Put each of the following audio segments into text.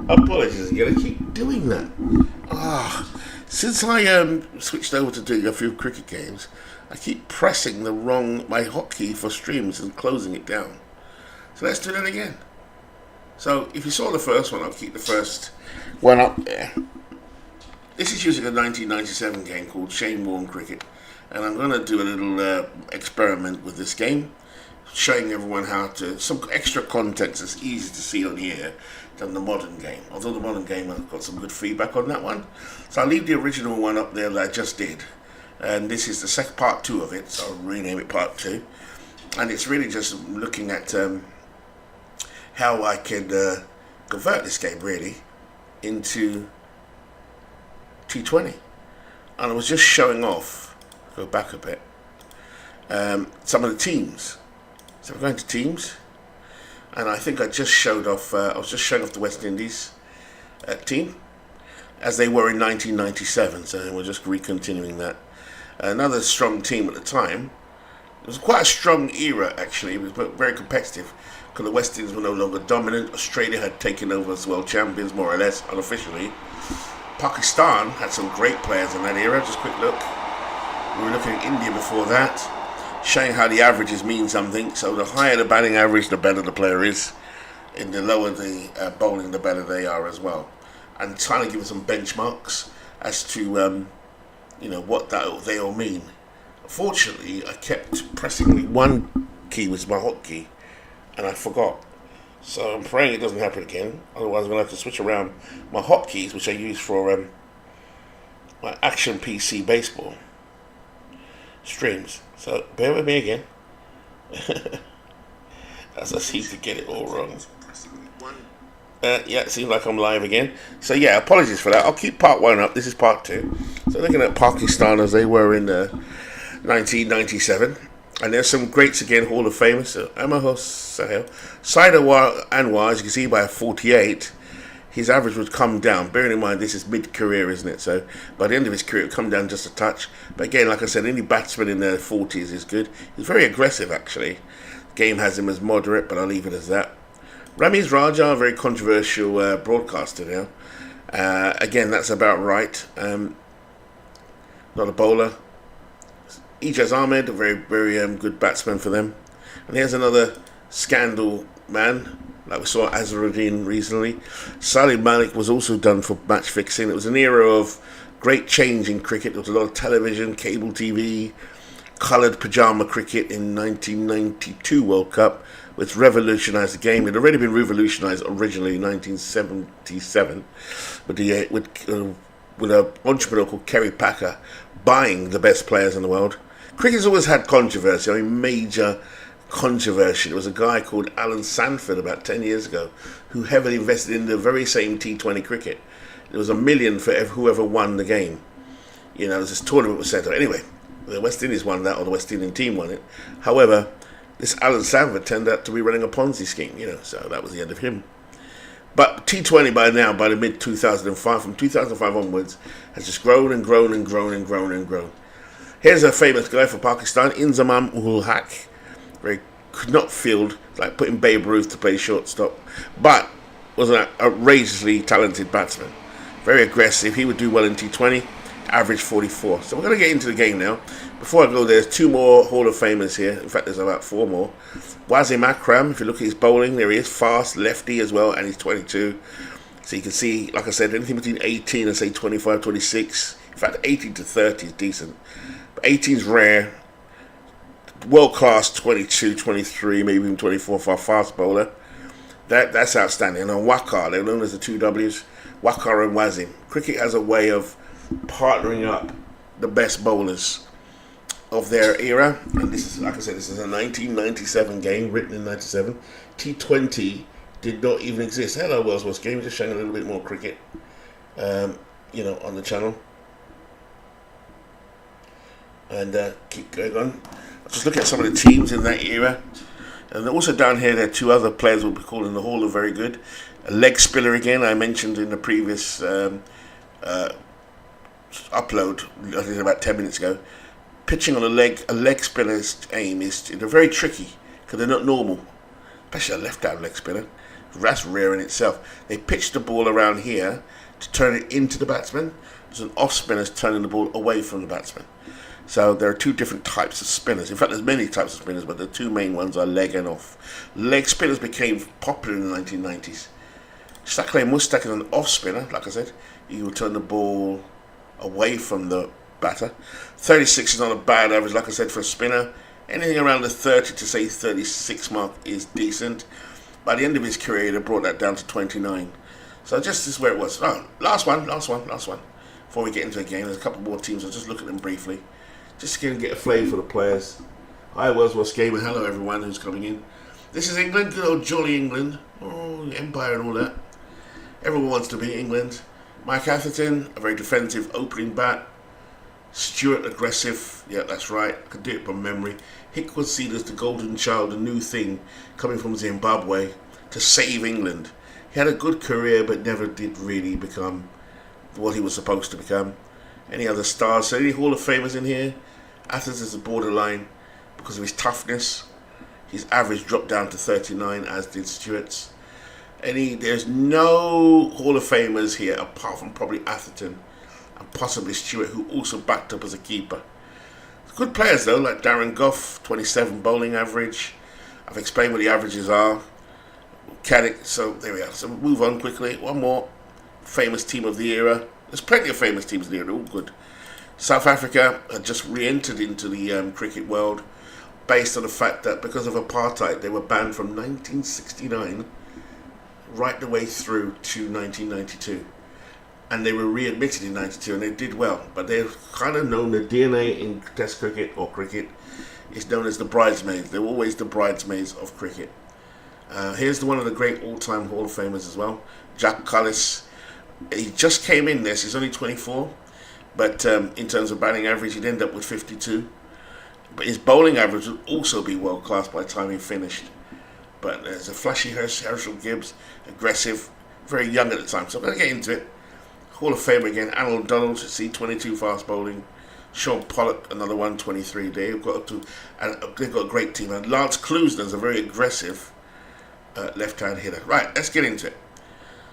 Apologies again. I keep doing that. Since I switched over to doing a few cricket games, I keep pressing my hotkey for streams and closing it down. So let's do that again. So if you saw the first one, I'll keep the first one up there. This is using a 1997 game called Shane Warne Cricket, and I'm going to do a little experiment with this game, showing everyone how to, some extra content that's easy to see on here than the modern game. Although the modern game, I've got some good feedback on that one. So I'll leave the original one up there that I just did. And this is the second part 2 of it, so I'll rename it part 2. And it's really just looking at how I can convert this game really into T20. And I was just showing off, go back a bit, some of the teams. So we're going to teams, and I think I just showed off, I was just showing off the West Indies team as they were in 1997, so we're just re-continuing that. Another strong team at the time. It was quite a strong era actually, it was very competitive because the West Indies were no longer dominant. Australia had taken over as world champions more or less unofficially. Pakistan had some great players in that era, just a quick look. We were looking at India before that, showing how the averages mean something. So the higher the batting average, the better the player is. And the lower the bowling, the better they are as well. And trying to give them some benchmarks as to what they all mean. Fortunately, I kept pressing one key was my hotkey, and I forgot. So I'm praying it doesn't happen again. Otherwise, I'm going to have to switch around my hotkeys, which I use for my Action PC baseball streams. So bear with me again, as I seem to get it all wrong. Yeah, it seems like I'm live again. So yeah, apologies for that. I'll keep part 1 up. This is part 2. So looking at Pakistan as they were in 1997. And there's some greats again, Hall of Famers. So Amahos Sahel. Saida Anwar, as you can see, by 48, his average would come down. Bearing in mind, this is mid-career, isn't it? So by the end of his career, it would come down just a touch. But again, like I said, any batsman in their 40s is good. He's very aggressive, actually. The game has him as moderate, but I'll leave it as that. Ramiz Raja, a very controversial broadcaster now. Again, that's about right. Not a bowler. Ijaz Ahmed, a very, very good batsman for them. And here's another scandal man, like we saw Azharuddin recently. Salim Malik was also done for match fixing. It was an era of great change in cricket. There was a lot of television, cable TV, coloured pyjama cricket in 1992 World Cup, which revolutionised the game. It had already been revolutionised originally in 1977 with an entrepreneur called Kerry Packer buying the best players in the world. Cricket's always had controversy, major controversy. There was a guy called Alan Sanford about 10 years ago who heavily invested in the very same T20 cricket. There was $1 million for whoever won the game. This tournament was set up. Anyway, the West Indies won that, or the West Indian team won it. However, this Alan Sanford turned out to be running a Ponzi scheme, so that was the end of him. But T20 by now, by the mid-2005, from 2005 onwards, has just grown and grown and grown and grown and grown. Here's a famous guy for Pakistan, Inzamam ul Haq. Could not field, like putting Babe Ruth to play shortstop, but was an outrageously talented batsman. Very aggressive. He would do well in T20, average 44. So we're going to get into the game now. Before I go, there's 2 more Hall of Famers here. In fact, there's about 4 more. Wasim Akram, if you look at his bowling, there he is, fast, lefty as well, and he's 22. So you can see, like I said, anything between 18 and say 25, 26. In fact, 18 to 30 is decent. But 18 is rare. World class 22, 23, maybe even 24 for a fast bowler. That's outstanding. And Wakar, they're known as the 2 Ws. Wakar and Wasim. Cricket has a way of partnering up the best bowlers of their era, and this is, like I said, this is a 1997 game, written in 97. T20 did not even exist. Hello, World's Game, just showing a little bit more cricket, on the channel. And keep going on. Just look at some of the teams in that era. And also down here, there are 2 other players we'll be calling the Hall are very good. A leg spinner again, I mentioned in the previous upload, I think about 10 minutes ago. Pitching on a leg spinner's aim is very tricky because they're not normal, especially a left-hand leg spinner. That's rare in itself. They pitch the ball around here to turn it into the batsman. There's an off spinner turning the ball away from the batsman. So there are two different types of spinners. In fact, there's many types of spinners, but the two main ones are leg and off. Leg spinners became popular in the 1990s. Shaklee Mustak is an off spinner, like I said. He will turn the ball away from the batter. 36 is not a bad average, like I said, for a spinner. Anything around the 30 to say 36 mark is decent. By the end of his career, they brought that down to 29. So just this is where it was. Oh, last one. Before we get into the game, there's a couple more teams. I'll just look at them briefly. Just to get a flavour for the players. Hi, what's game, and hello everyone who's coming in. This is England, good old jolly England. Oh, the Empire and all that. Everyone wants to beat England. Mike Atherton, a very defensive opening bat. Stewart, aggressive. Yeah, that's right. I can do it from memory. Hickwood seen as the golden child, a new thing coming from Zimbabwe to save England. He had a good career, but never did really become what he was supposed to become. Any other stars? So any Hall of Famers in here? Atherton is a borderline because of his toughness. His average dropped down to 39, as did Stewart's. There's no Hall of Famers here apart from probably Atherton and possibly Stewart, who also backed up as a keeper. Good players though, like Darren Gough, 27 bowling average. I've explained what the averages are. Caddick, so there we are. So we'll move on quickly. One more famous team of the era. There's plenty of famous teams in the era, they're all good. South Africa had just re-entered into the cricket world based on the fact that because of apartheid, they were banned from 1969 right the way through to 1992. And they were readmitted in 92 and they did well. But they're kind of known, the DNA in Test cricket or cricket is known as the bridesmaids. They're always the bridesmaids of cricket. Here's one of the great all-time Hall of Famers as well, Jack Cullis. He just came in this, he's only 24, but in terms of batting average, he'd end up with 52. But his bowling average would also be world-class by the time he finished. But there's a flashy Herschel Gibbs, aggressive, very young at the time. So I'm going to get into it. Hall of Famer again, Arnold Donald, see 22 fast bowling. Sean Pollock, another one, 23. They've got a great team. And Lance Klusener's a very aggressive left-hand hitter. Right, let's get into it.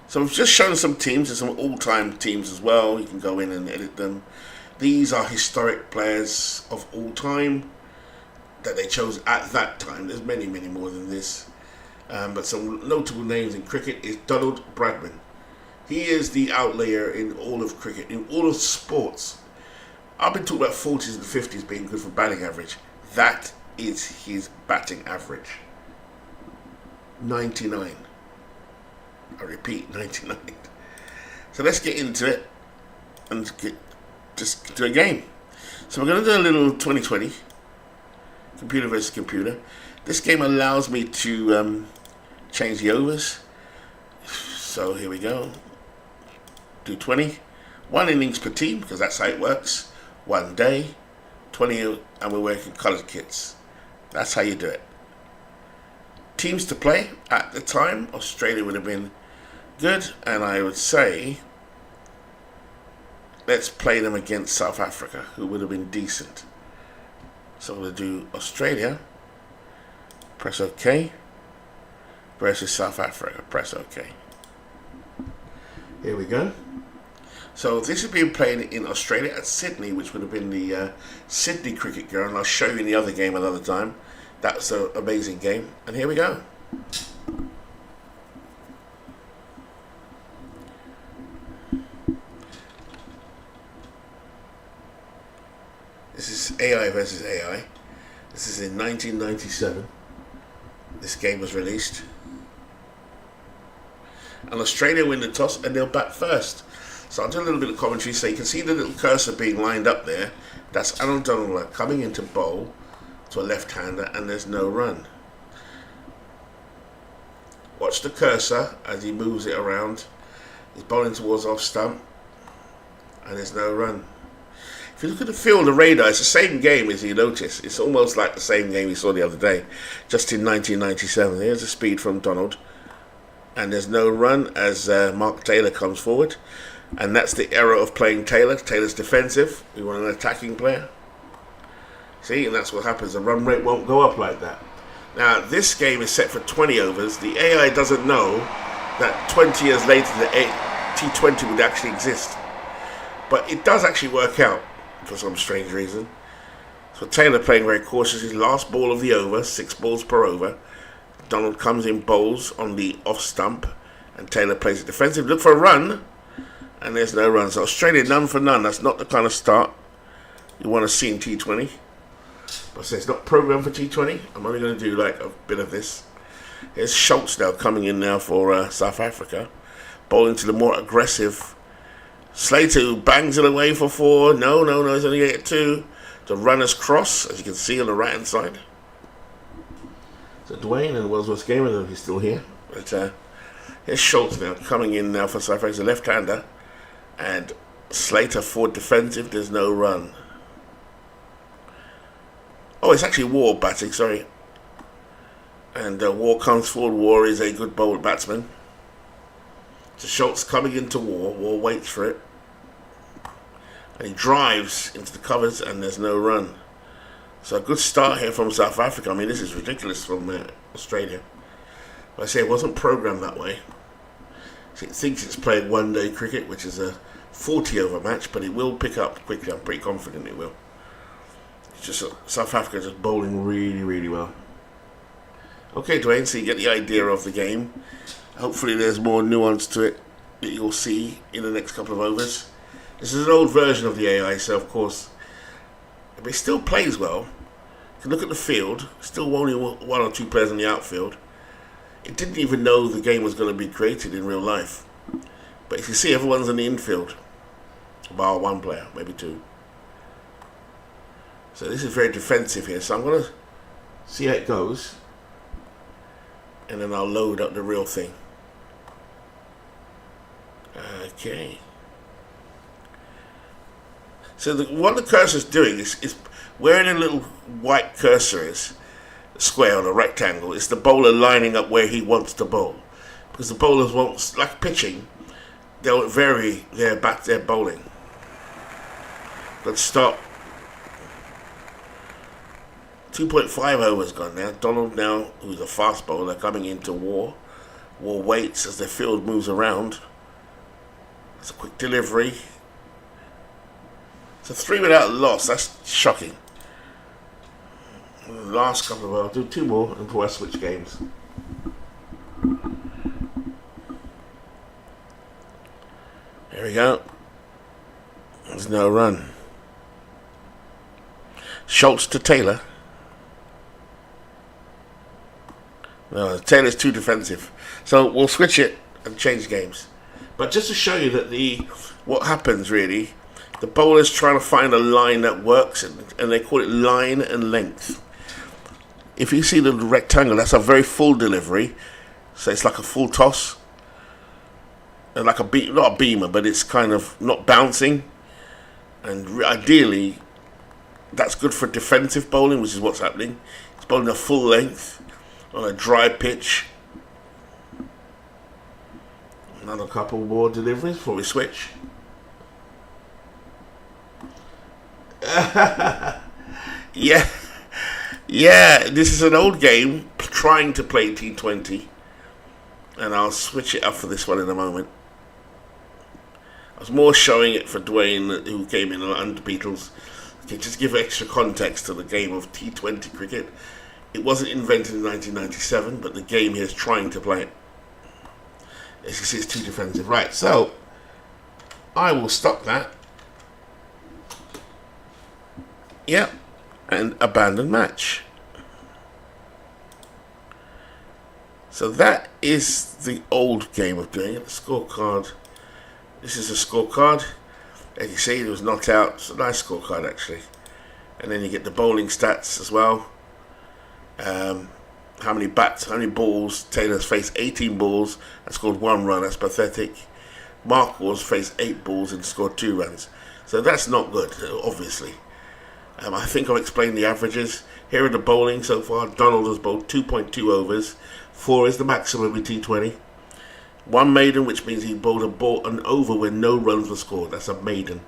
So we've just shown some teams. There's some all-time teams as well. You can go in and edit them. These are historic players of all time that they chose at that time. There's many, many more than this. But some notable names in cricket is Donald Bradman. He is the outlier in all of cricket, in all of sports. I've been talking about 40s and 50s being good for batting average. That is his batting average. 99. I repeat, 99. So let's get into it and just do a game. So we're going to do a little 2020, computer versus computer. This game allows me to change the overs. So here we go. Do 20. 1 innings per team, because that's how it works. 1 day, 20, and we're working coloured kits. That's how you do it. Teams to play at the time, Australia would have been good, and I would say let's play them against South Africa, who would have been decent. So we'll do Australia, press OK, versus South Africa, press OK. Here we go. So this is being played in Australia at Sydney, which would have been the Sydney cricket ground. I'll show you in the other game another time. That's an amazing game. And here we go. This is AI versus AI. This is in 1997. This game was released. And Australia win the toss and they'll bat first. So I'll do a little bit of commentary so you can see the little cursor being lined up there. That's Arnold Donald coming into bowl to a left-hander and there's no run. Watch the cursor as he moves it around. He's bowling towards off stump and there's no run. If you look at the field, the radar, it's the same game as you notice. It's almost like the same game we saw the other day, just in 1997. Here's the speed from Donald. And there's no run as Mark Taylor comes forward. And that's the error of playing Taylor. Taylor's defensive. We want an attacking player. See, and that's what happens. The run rate won't go up like that. Now, this game is set for 20 overs. The AI doesn't know that 20 years later the T20 would actually exist. But it does actually work out for some strange reason. So Taylor playing very cautiously. Last ball of the over, 6 balls per over. Donald comes in, bowls on the off stump, and Taylor plays it defensive. Look for a run, and there's no run. So Australia none for none. That's not the kind of start you want to see in T20. But I say it's not programmed for T20. I'm only going to do like a bit of this. Here's Schultz now coming in now for South Africa, bowling to the more aggressive Slater, who bangs it away for 4. No, he's only going to get 2. The runner's cross, as you can see on the right hand side. So Dwayne and Wordsworth's game with him, he's still here. But here's Schultz now coming in now for South Africa. He's a left-hander, and Slater forward defensive. There's no run. Oh, it's actually War batting, sorry. And War comes forward. War is a good bowler batsman. So Schultz coming into War. War waits for it. And he drives into the covers, and there's no run. So a good start here from South Africa. I mean, this is ridiculous from Australia. But I say it wasn't programmed that way. So it thinks it's playing one-day cricket, which is a 40-over match, but it will pick up quickly. I'm pretty confident it will. It's just South Africa just bowling really, really well. Okay, Dwayne, so you get the idea of the game. Hopefully there's more nuance to it that you'll see in the next couple of overs. This is an old version of the AI, so of course, but it still plays well. You can look at the field, still only 1 or 2 players in the outfield. It didn't even know the game was going to be created in real life. But if you see, everyone's in the infield, bar 1 player, maybe 2. So this is very defensive here. So I'm going to see how it goes, and then I'll load up the real thing. Okay. So what the cursor's doing is where a little white cursor is, a square or a rectangle, is the bowler lining up where he wants to bowl. Because the bowlers won't, like pitching, they'll vary their bowling. Let's stop. 2.5 overs gone now. Donald now, who's a fast bowler, coming into War. War waits as the field moves around. It's a quick delivery. It's a 3 without loss. That's shocking. Last couple of I'll do 2 more before I switch games. There we go. There's no run. Schultz to Taylor. No, Taylor's too defensive. So we'll switch it and change games. But just to show you that what happens really, the bowler's trying to find a line that works, and they call it line and length. If you see the rectangle, that's a very full delivery. So it's like a full toss. And like not a beamer, but it's kind of not bouncing. And ideally, that's good for defensive bowling, which is what's happening. It's bowling a full length on a dry pitch. Another couple more deliveries before we switch. Yeah, this is an old game trying to play T20, and I'll switch it up for this one in a moment. I was more showing it for Dwayne, who came in under Beatles. Okay, just give extra context to the game of T20 cricket. It wasn't invented in 1997, but the game here is trying to play it. As you see, it's too defensive. Right, so I will stop that. Yep, and abandon match. So that is the old game of doing it. The scorecard. This is a scorecard. As you see, it was not out. It's a nice scorecard actually. And then you get the bowling stats as well. How many balls? Taylor's faced 18 balls and scored 1 run. That's pathetic. Mark Ward's faced 8 balls and scored 2 runs. So that's not good, obviously. I think I've explained the averages. Here are the bowling so far. Donald has bowled 2.2 overs. 4 is the maximum in T20. 1 maiden, which means he bowled an over where no runs were scored. That's a maiden.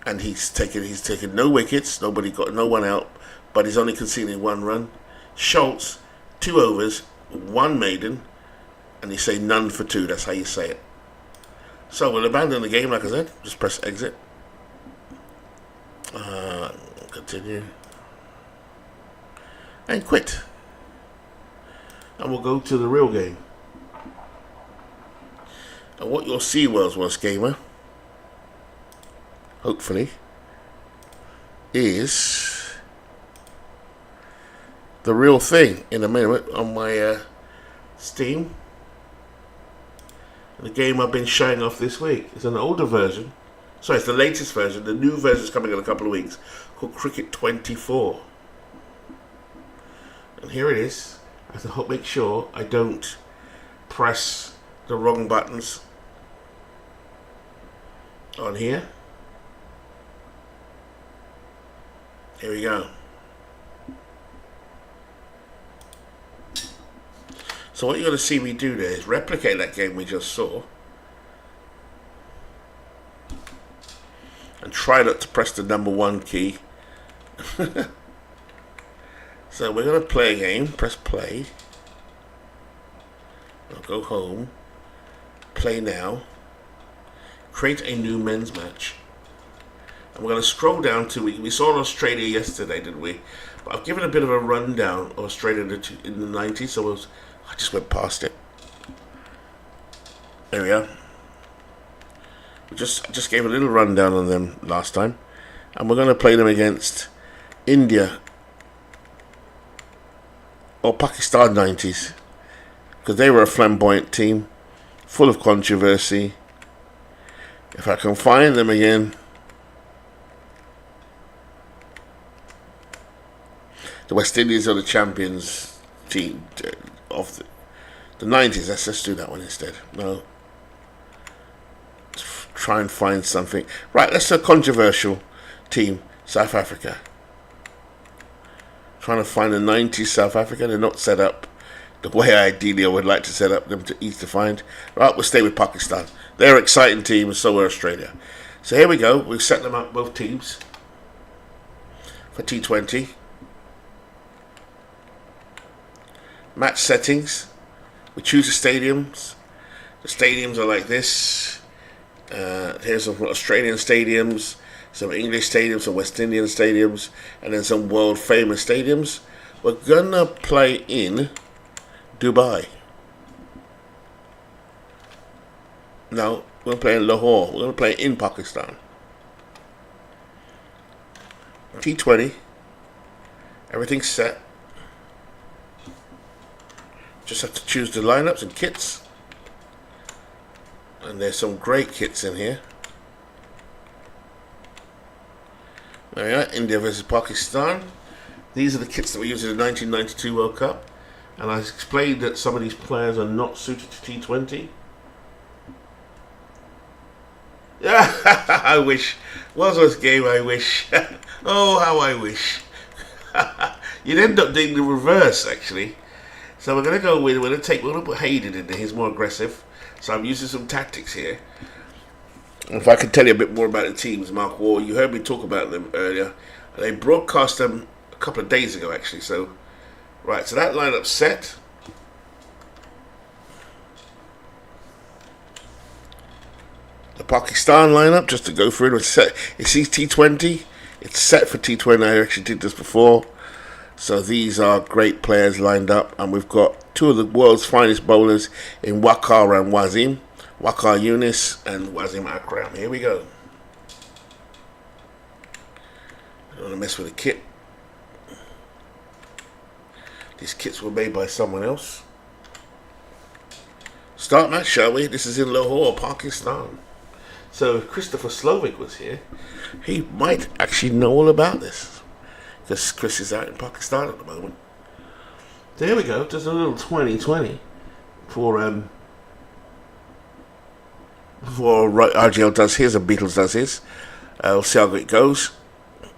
And he's taken no wickets. Nobody got no one out, but he's only conceded 1 run. Schultz 2 overs, 1 maiden, and you say none for 2. That's how you say it. So we'll abandon the game, like I said. Just press exit. Continue. And quit. And we'll go to the real game. And what you'll see, was gamer, hopefully, is the real thing in a minute on my Steam. The game I've been showing off this week is an older version. Sorry, it's the latest version. The new version is coming in a couple of weeks, called Cricket 24. And here it is. I have to make sure I don't press the wrong buttons on here. Here we go. So what you're going to see me do there is replicate that game we just saw and try not to press the number 1 key. So we're going to play a game. Press play. I'll go home. Play now. Create a new men's match. And we're going to scroll down to, we saw Australia yesterday, didn't we? But I've given a bit of a rundown of Australia in the 90s, so I just went past it. There we are. I just gave a little rundown on them last time. And we're going to play them against India or Pakistan 90s. Because they were a flamboyant team, full of controversy. If I can find them again. The West Indies are the champions team of the 90s. Let's just do that one instead. No. Let's try and find something. Right, that's a controversial team. South Africa. Trying to find a 90s South Africa. They're not set up the way ideally I would like to set up them to easy to find. Right, we'll stay with Pakistan. They're an exciting team, and so are Australia. So here we go. We've set them up, both teams, for T20. Match settings. We choose the stadiums. The stadiums are like this. Here's some Australian stadiums, some English stadiums, some West Indian stadiums, and then some world famous stadiums. We're gonna play in Dubai. No, we're gonna play in Lahore. We're gonna play in Pakistan. T20. Everything's set. Just have to choose the lineups and kits. And there's some great kits in here. There we are, India versus Pakistan. These are the kits that we used in the 1992 World Cup. And I explained that some of these players are not suited to T20. Yeah, I wish. Was game, I wish. Oh, how I wish. You'd end up doing the reverse, actually. So we're going to go with, we're going to put Hayden in there. He's more aggressive. So I'm using some tactics here. If I could tell you a bit more about the teams, Mark Waugh, you heard me talk about them earlier. They broadcast them a couple of days ago, actually. So, right, so that lineup's set. The Pakistan lineup, just to go through it, was set. You see T20? It's set for T20. I actually did this before. So these are great players lined up, and we've got two of the world's finest bowlers in Waqar and Wasim. Waqar Yunis and Wasim Akram. Here we go. I don't want to mess with the kit. These kits were made by someone else. Start match, shall we? This is in Lahore, Pakistan. So if Christopher Slovic was here, he might actually know all about this. Because Chris is out in Pakistan at the moment. There we go. Just a little 2020 for RGL does his and Beatles does his. We'll see how it goes.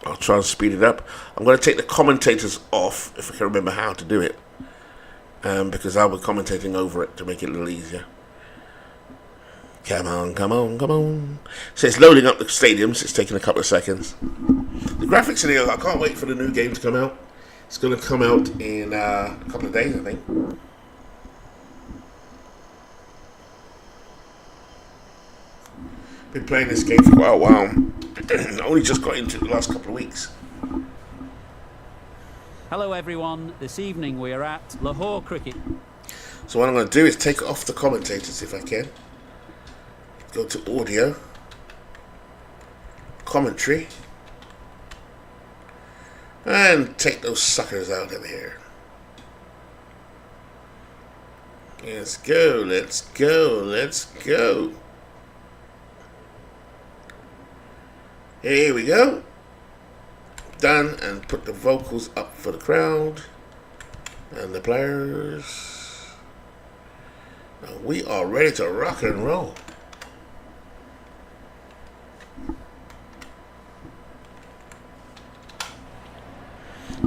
I'll try and speed it up. I'm going to take the commentators off if I can remember how to do it, because I'll be commentating over it to make it a little easier. Come on, come on, come on. So it's loading up the stadiums. It's taking a couple of seconds. The graphics in here, I can't wait for the new game to come out. It's going to come out in a couple of days, I think. Been playing this game for quite a while. I only just got into it the last couple of weeks. Hello everyone, this evening we are at Lahore Cricket. So what I'm going to do is take off the commentators if I can. Go to audio, commentary, and take those suckers out of here. Let's go, let's go, let's go. Here we go. Done, and put the vocals up for the crowd and the players. Now we are ready to rock and roll.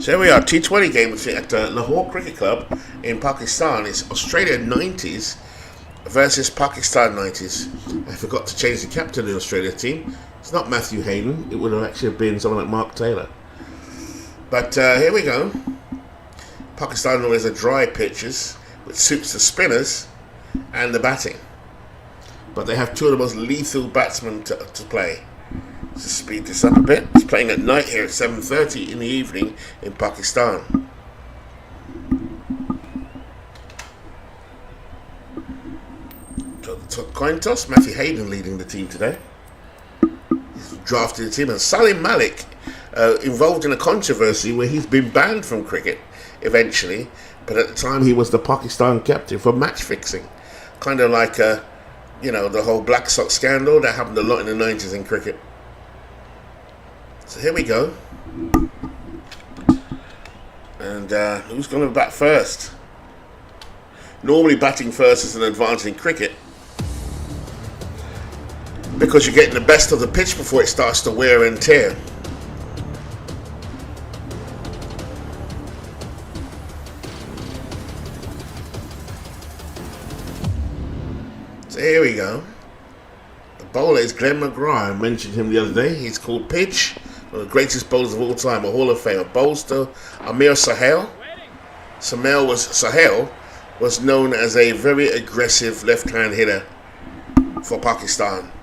So here we are, T20 game at Lahore Cricket Club in Pakistan. It's Australia 90s versus Pakistan 90s. I forgot to change the captain of the Australia team. It's not Matthew Hayden. It would have actually been someone like Mark Taylor. But here we go. Pakistan always are dry pitches, which suits the spinners and the batting. But they have two of the most lethal batsmen to play. Let's speed this up a bit. It's playing at night here at 7:30 in the evening in Pakistan. Coin toss, Matthew Hayden leading the team today. He's drafted the team, and Salim Malik involved in a controversy where he's been banned from cricket eventually, but at the time he was the Pakistan captain for match fixing. Kind of like, the whole Black Sox scandal that happened a lot in the 90s in cricket. So here we go. And who's going to bat first? Normally batting first is an advantage in cricket, because you're getting the best of the pitch before it starts to wear and tear. So here we go. The bowler is Glenn McGrath. I mentioned him the other day. He's called Pitch, one of the greatest bowlers of all time, a Hall of Famer. Bowls to Amir Sahel. Sahel was known as a very aggressive left-hand hitter for Pakistan.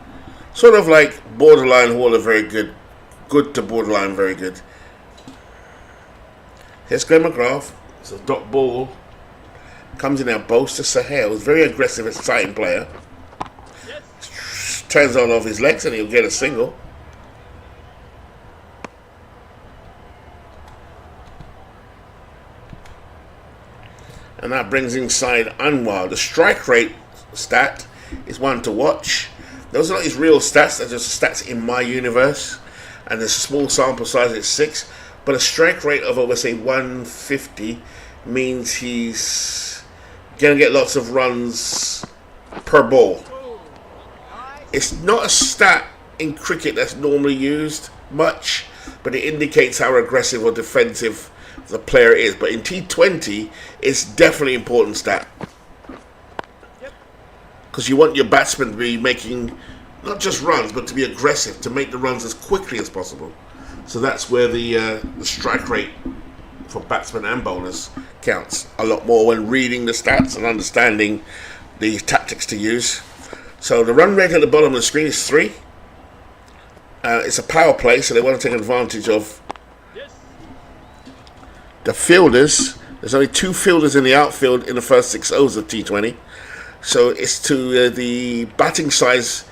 Sort of like borderline Hall of very good. Good to borderline very good. Here's Glenn McGrath. It's a dot ball. Comes in there, bowls to Sahel. He's very aggressive, exciting player. Turns on off his legs and he'll get a single. And that brings inside Anwar. The strike rate stat is one to watch. Those are not his real stats, they're just stats in my universe. And the small sample size is 6. But a strike rate of over, say, 150 means he's going to get lots of runs per ball. It's not a stat in cricket that's normally used much, but it indicates how aggressive or defensive the player is. But in T20, it's definitely an important stat, because you want your batsman to be making not just runs, but to be aggressive, to make the runs as quickly as possible. So that's where the strike rate for batsmen and bowlers counts a lot more when reading the stats and understanding the tactics to use. So the run rate at the bottom of the screen is 3. It's a power play, so they want to take advantage of the fielders. There's only 2 fielders in the outfield in the first 6 overs of T20. So it's to the batting size.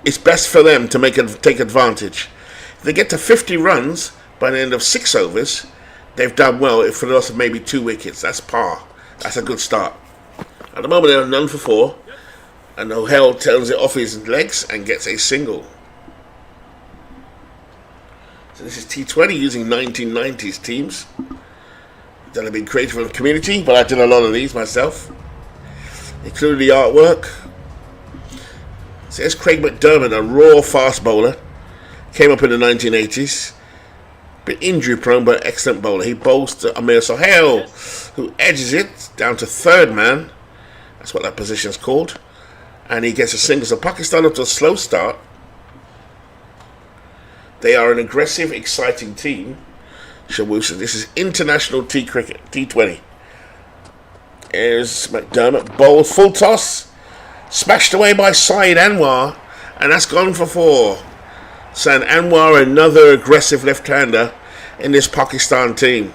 It's best for them to take advantage. If they get to 50 runs by the end of 6 overs, they've done well. If for the loss of maybe 2 wickets, that's par. That's a good start. At the moment, they're none for 4, and O'Hell turns it off his legs and gets a single. So this is T20 using 1990s teams. Done a big creative for the community, but I did a lot of these myself, including the artwork. So here's Craig McDermott, a raw fast bowler. Came up in the 1980s. Bit injury prone, but excellent bowler. He bowls to Amir Sahel, who edges it down to third man. That's what that position is called. And he gets a single. So Pakistan up to a slow start. They are an aggressive, exciting team. Shawusa. This is international cricket, T20. Here's McDermott, bowls, full toss, smashed away by Syed Anwar, and that's gone for 4. Syed Anwar, another aggressive left-hander in this Pakistan team.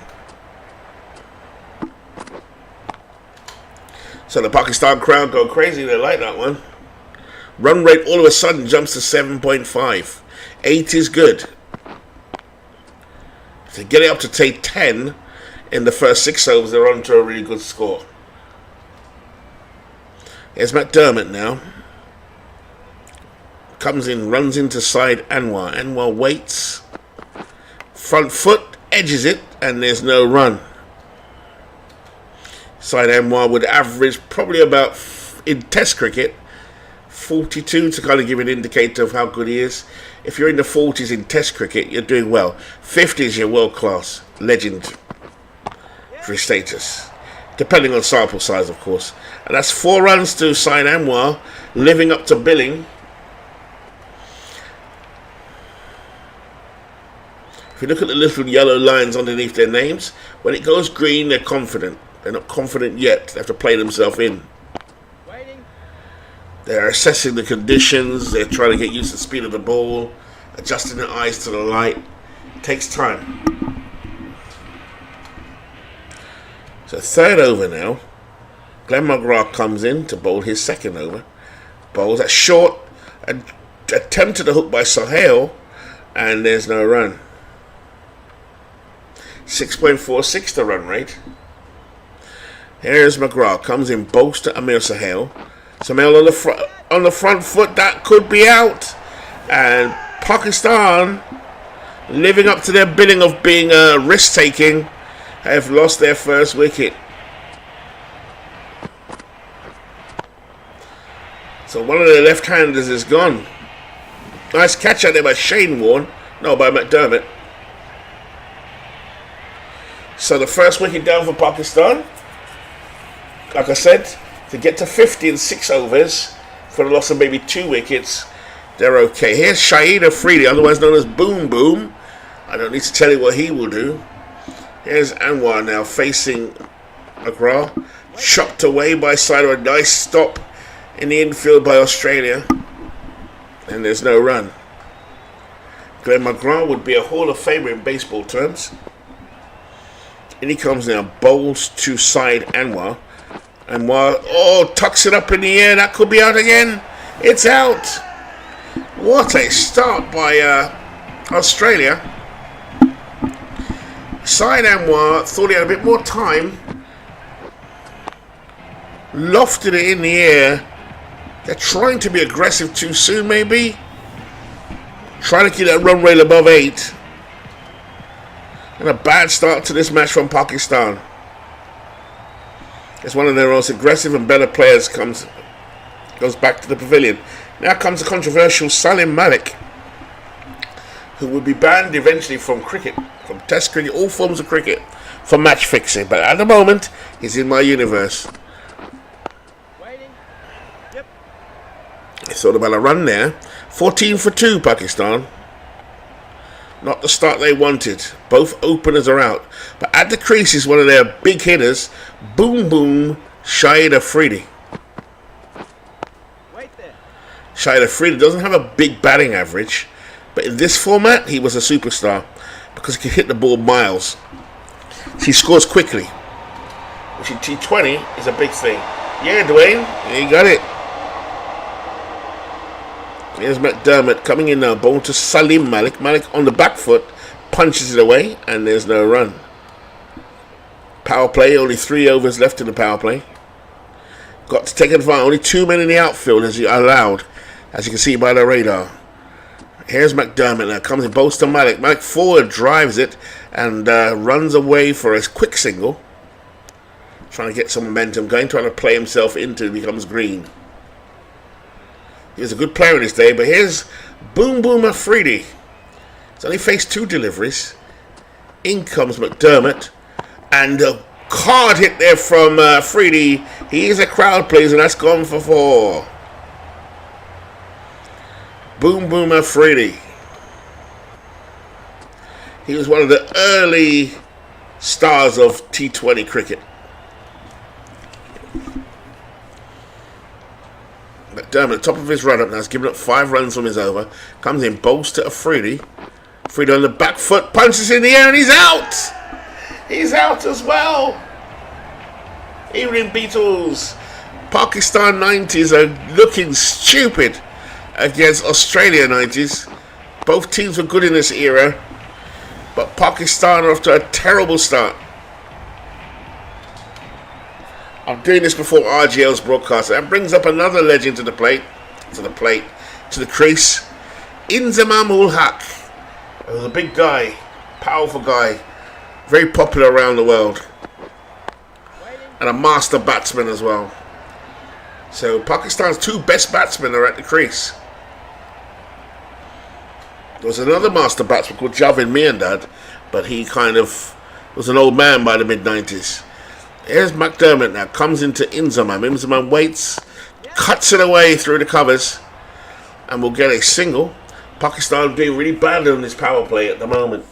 So the Pakistan crowd go crazy, they like that one. Run rate all of a sudden jumps to 7.5. 8 is good. If they get it up to take 10 in the first 6 overs, they're on to a really good score. Here's McDermott now. Comes in, runs into side Anwar. Anwar waits. Front foot, edges it, and there's no run. Side Anwar would average probably about, in Test cricket, 42 to kind of give an indicator of how good he is. If you're in the 40s in Test cricket, you're doing well. 50s, you're world class, legend for his status, depending on sample size, of course. And that's 4 runs to Syed Anwar, living up to billing. If you look at the little yellow lines underneath their names, when it goes green, they're confident. They're not confident yet. They have to play themselves in. They're assessing the conditions. They're trying to get used to the speed of the ball, adjusting their eyes to the light. It takes time. So 3rd over now. Glenn McGrath comes in to bowl his 2nd over. Bowls that short, attempted a hook by Sohail, and there's no run. 6.46 the run rate. Here's McGrath, comes in, bowls to Amir Sohail. Sohail on the front foot, that could be out. And Pakistan, living up to their billing of being risk-taking, have lost their first wicket. So one of the left-handers is gone. Nice catch out there by Shane Warne. No, by McDermott. So the first wicket down for Pakistan. Like I said, to get to 50 in 6 overs for the loss of maybe 2 wickets, they're okay. Here's Shahid Afridi, otherwise known as Boom Boom. I don't need to tell you what he will do. Here's Anwar now facing McGrath. Chopped away by side of a nice stop in the infield by Australia. And there's no run. Glenn McGrath would be a Hall of Famer in baseball terms. In he comes now, bowls to side Anwar. Anwar, tucks it up in the air. That could be out again. It's out. What a start by Australia. Side Anwar thought he had a bit more time. Lofted it in the air. They're trying to be aggressive too soon, maybe. Trying to keep that run rate above 8. And a bad start to this match from Pakistan. As one of their most aggressive and better players goes back to the pavilion. Now comes the controversial Salim Malik, who will be banned eventually from cricket, from Test cricket, all forms of cricket, for match fixing. But at the moment, he's in my universe. It's all about a run there. 14 for 2, Pakistan. Not the start they wanted. Both openers are out. But at the crease is one of their big hitters, Boom Boom Shahid Afridi. Shahid Afridi doesn't have a big batting average, but in this format, he was a superstar because he could hit the ball miles. He scores quickly, which in T20 is a big thing. Yeah, Dwayne, you got it. Here's McDermott coming in now, ball to Salim Malik. Malik on the back foot, punches it away, and there's no run. Power play, only 3 overs left in the power play. Got to take advantage, only 2 men in the outfield as you allowed, as you can see by the radar. Here's McDermott now, comes in, bowls to Malik. Malik forward, drives it, and runs away for a quick single. Trying to get some momentum going, trying to play himself into it, becomes green. He was a good player in his day, but here's Boom Boom Afridi. He's only faced 2 deliveries. In comes McDermott. And a card hit there from Afridi. He is a crowd pleaser, and that's gone for 4. Boom Boom Afridi. He was one of the early stars of T20 cricket. McDermott, top of his run-up now, has given up 5 runs from his over. Comes in, bowls to Afridi. Afridi on the back foot, punches in the air, and he's out! He's out as well! Evening Beatles. Pakistan 90s are looking stupid against Australia 90s. Both teams were good in this era, but Pakistan are off to a terrible start. I'm doing this before RGL's broadcast. That brings up another legend to the crease. Inzamam ul Haq. He was a big guy, powerful guy, very popular around the world, and a master batsman as well. So Pakistan's 2 best batsmen are at the crease. There was another master batsman called Javed Miandad, but he kind of was an old man by the mid-90s. Here's McDermott now, comes into Inzamam. Inzamam waits, cuts it away through the covers, and will get a single. Pakistan doing really badly on this power play at the moment.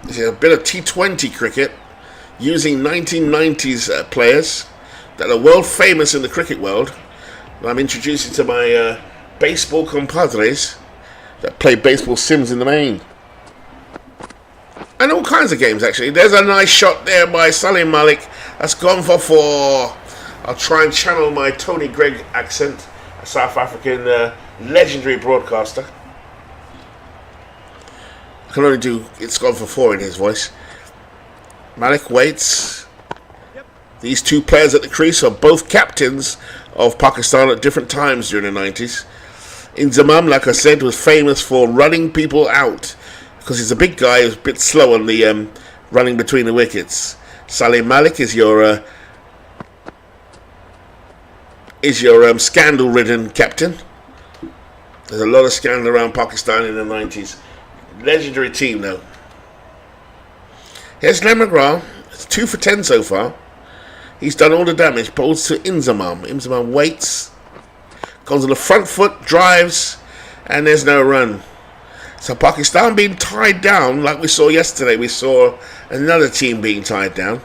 This is a bit of T20 cricket using 1990s players that are world famous in the cricket world. And I'm introducing to my baseball compadres that play baseball sims in the main. And all kinds of games, actually. There's a nice shot there by Salim Malik. That's gone for 4. I'll try and channel my Tony Gregg accent, a South African legendary broadcaster. I can only do it's gone for 4 in his voice. Malik waits. These 2 players at the crease are both captains of Pakistan at different times during the 90s. Inzamam, like I said, was famous for running people out, because he's a big guy who's a bit slow on the running between the wickets. Salim Malik is your scandal-ridden captain. There's a lot of scandal around Pakistan in the 90s. Legendary team, though. Here's Glenn McGrath. It's 2 for 10 so far. He's done all the damage. Bowls to Inzamam. Inzamam waits. Goes on the front foot, drives, and there's no run. So Pakistan being tied down, like we saw yesterday. We saw another team being tied down.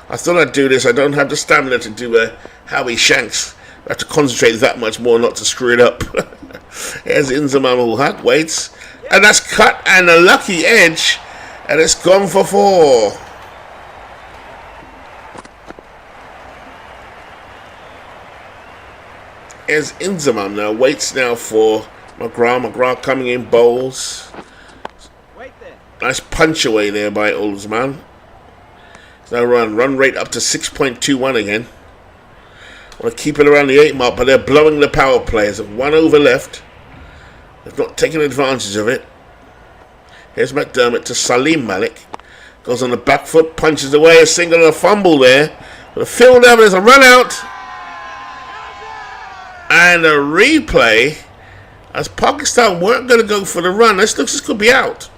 I thought I'd do this. I don't have the stamina to do Howie Shanks. I have to concentrate that much more not to screw it up. Here's Inzamam ul Haq, waits. And that's cut and a lucky edge. And it's gone for 4. Here's Inzamam now, waits now for McGrath. McGrath coming in, bowls. Nice punch away there by Ulzman. No run. Run rate up to 6.21 again. Want to keep it around the 8 mark, but they're blowing the power plays. 1 over left. They've not taken advantage of it. Here's McDermott to Salim Malik. Goes on the back foot, punches away, a single and a fumble there. But a field down, there's a run out. And a replay, as Pakistan weren't going to go for the run. This looks as could be out.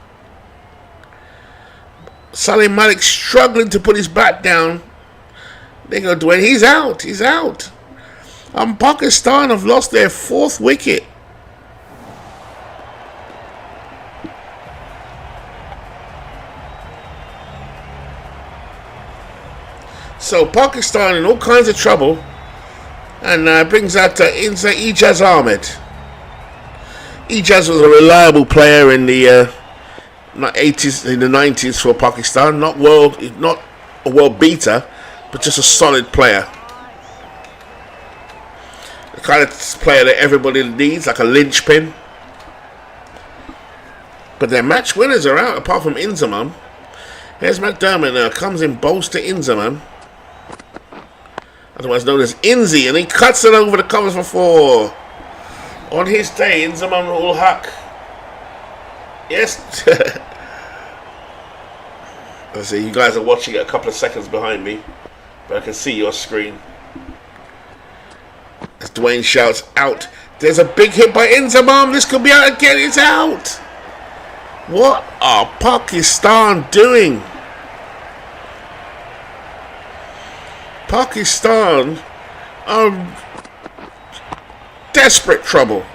Salim Malik struggling to put his bat down. They go Dwayne, he's out. He's out. Pakistan have lost their 4th wicket. So Pakistan in all kinds of trouble. And brings out Ijaz Ahmed. Ijaz was a reliable player in the 80s, in the 90s for Pakistan. Not a world beater, but just a solid player. The kind of player that everybody needs, like a linchpin. But their match winners are out, apart from Inzamam. Here's McDermott now, comes in, bowls to Inzamam, otherwise known as Inzi, and he cuts it over the covers for 4. On his day, Inzamam ul Haq. Yes. Let's see, you guys are watching it a couple of seconds behind me, but I can see your screen. As Dwayne shouts, out. There's a big hit by Inzamam. This could be out again. It's out. What are Pakistan doing? Pakistan are desperate trouble.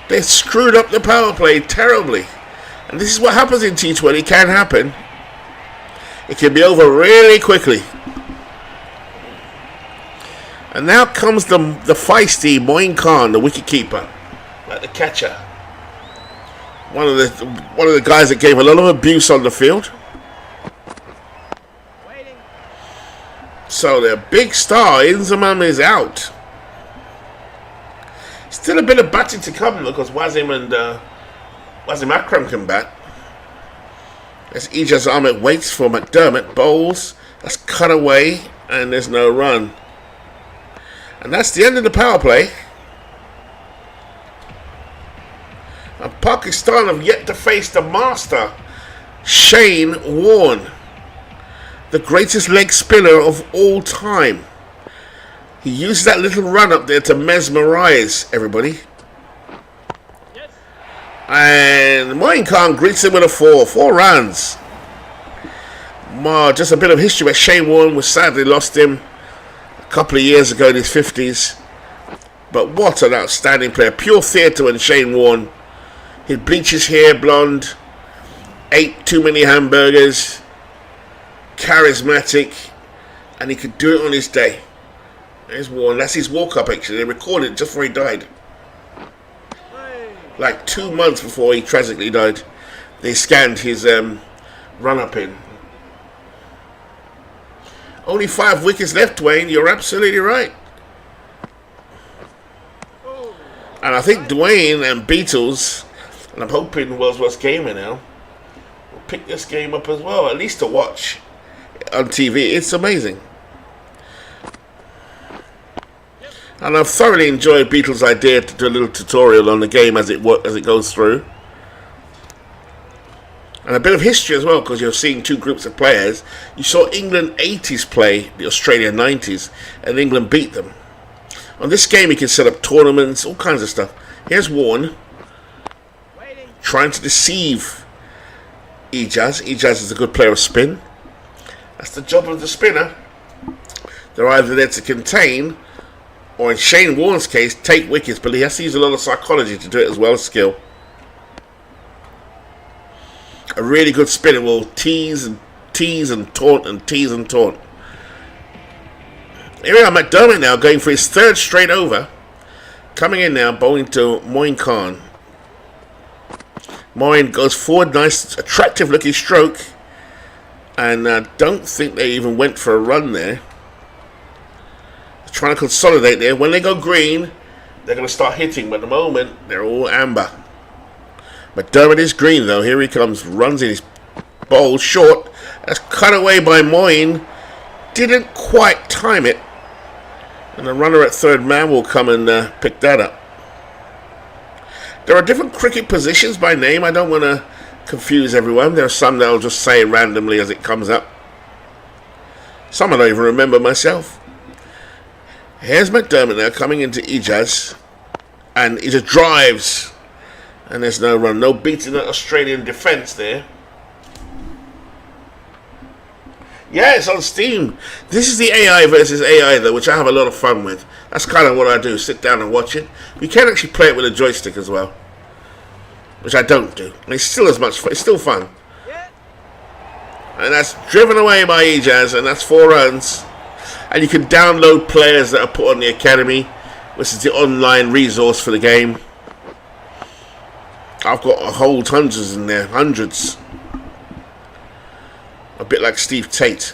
They screwed up the power play terribly. And this is what happens in T20. It can happen. It can be over really quickly. And now comes the feisty Moin Khan, the wicketkeeper, like the catcher. One of the guys that gave a lot of abuse on the field. So their big star, Inzamam, is out. Still a bit of batting to come because Wasim Akram can bat. As Ijaz Ahmed waits for McDermott, bowls, that's cut away, and there's no run. And that's the end of the power play. And Pakistan have yet to face the master, Shane Warne, the greatest leg spinner of all time. He uses that little run up there to mesmerize everybody. Yes. And Moin Khan greets him with a 4 runs. Just a bit of history where Shane Warne was sadly lost him a couple of years ago in his 50s. But what an outstanding player. Pure theatre when Shane Warne. He'd bleach his hair blonde, ate too many hamburgers, charismatic, and he could do it on his day. There's Warne. That's his walk-up, actually. They recorded it just before he died. Like 2 months before he tragically died, they scanned his run-up in. Only 5 wickets left, Dwayne. You're absolutely right. And I think Dwayne and Beatles, and I'm hoping World's Gamer now, will pick this game up as well, at least to watch on TV. It's amazing. And I've thoroughly enjoyed Beatles' idea to do a little tutorial on the game as it goes through. And a bit of history as well, because you're seeing 2 groups of players. You saw England 80s play the Australia 90s, and England beat them. On this game, you can set up tournaments, all kinds of stuff. Here's Warne trying to deceive Ijaz. Ijaz is a good player of spin. That's the job of the spinner. They're either there to contain, or in Shane Warne's case, take wickets, but he has to use a lot of psychology to do it as well as skill. A really good spinner will tease and taunt and tease and taunt. Here we are, McDermott now going for his 3rd straight over. Coming in now, bowling to Moin Khan. Moin goes forward, nice, attractive looking stroke. And I don't think they even went for a run there. They're trying to consolidate there. When they go green, they're going to start hitting. But at the moment, they're all amber. McDermott is green though. Here he comes, runs in his bowl, short. That's cut away by Moin. Didn't quite time it. And the runner at 3rd man will come and pick that up. There are different cricket positions by name. I don't want to confuse everyone. There are some that I'll just say randomly as it comes up. Some I don't even remember myself. Here's McDermott now coming into Ijaz. And he just drives. And there's no run. No beating that Australian defence there. Yeah, it's on Steam. This is the AI versus AI, though, which I have a lot of fun with. That's kind of what I do, sit down and watch it. You can actually play it with a joystick as well, which I don't do. And it's still as much fun. It's still fun. And that's driven away by Ijaz, and that's 4 runs. And you can download players that are put on the Academy, which is the online resource for the game. I've got a whole hundreds in there, hundreds. A bit like Steve Tate.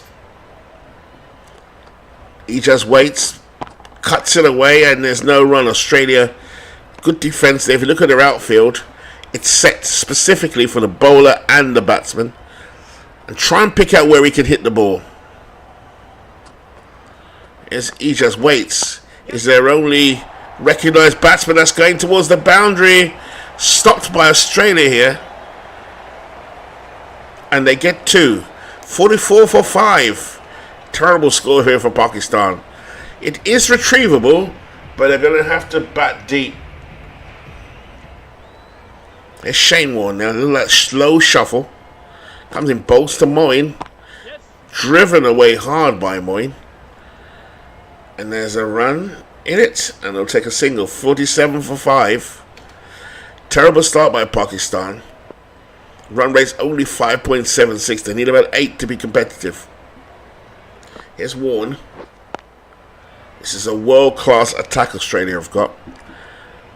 He just waits, cuts it away, and there's no run. Australia, good defence there. If you look at their outfield, it's set specifically for the bowler and the batsman. And try and pick out where he can hit the ball. He just waits. Is their only recognised batsman that's going towards the boundary. Stopped by Australia here. And they get 2. 44 for 5. Terrible score here for Pakistan. It is retrievable, but they're going to have to bat deep. There's Shane Warne now. A little like slow shuffle. Comes in, bowls to Moin. Driven away hard by Moin. And there's a run in it. And they'll take a single. 47 for 5. Terrible start by Pakistan. Run rate's only 5.76. They need about 8 to be competitive. Here's Warren. This is a world-class attack Australia have got.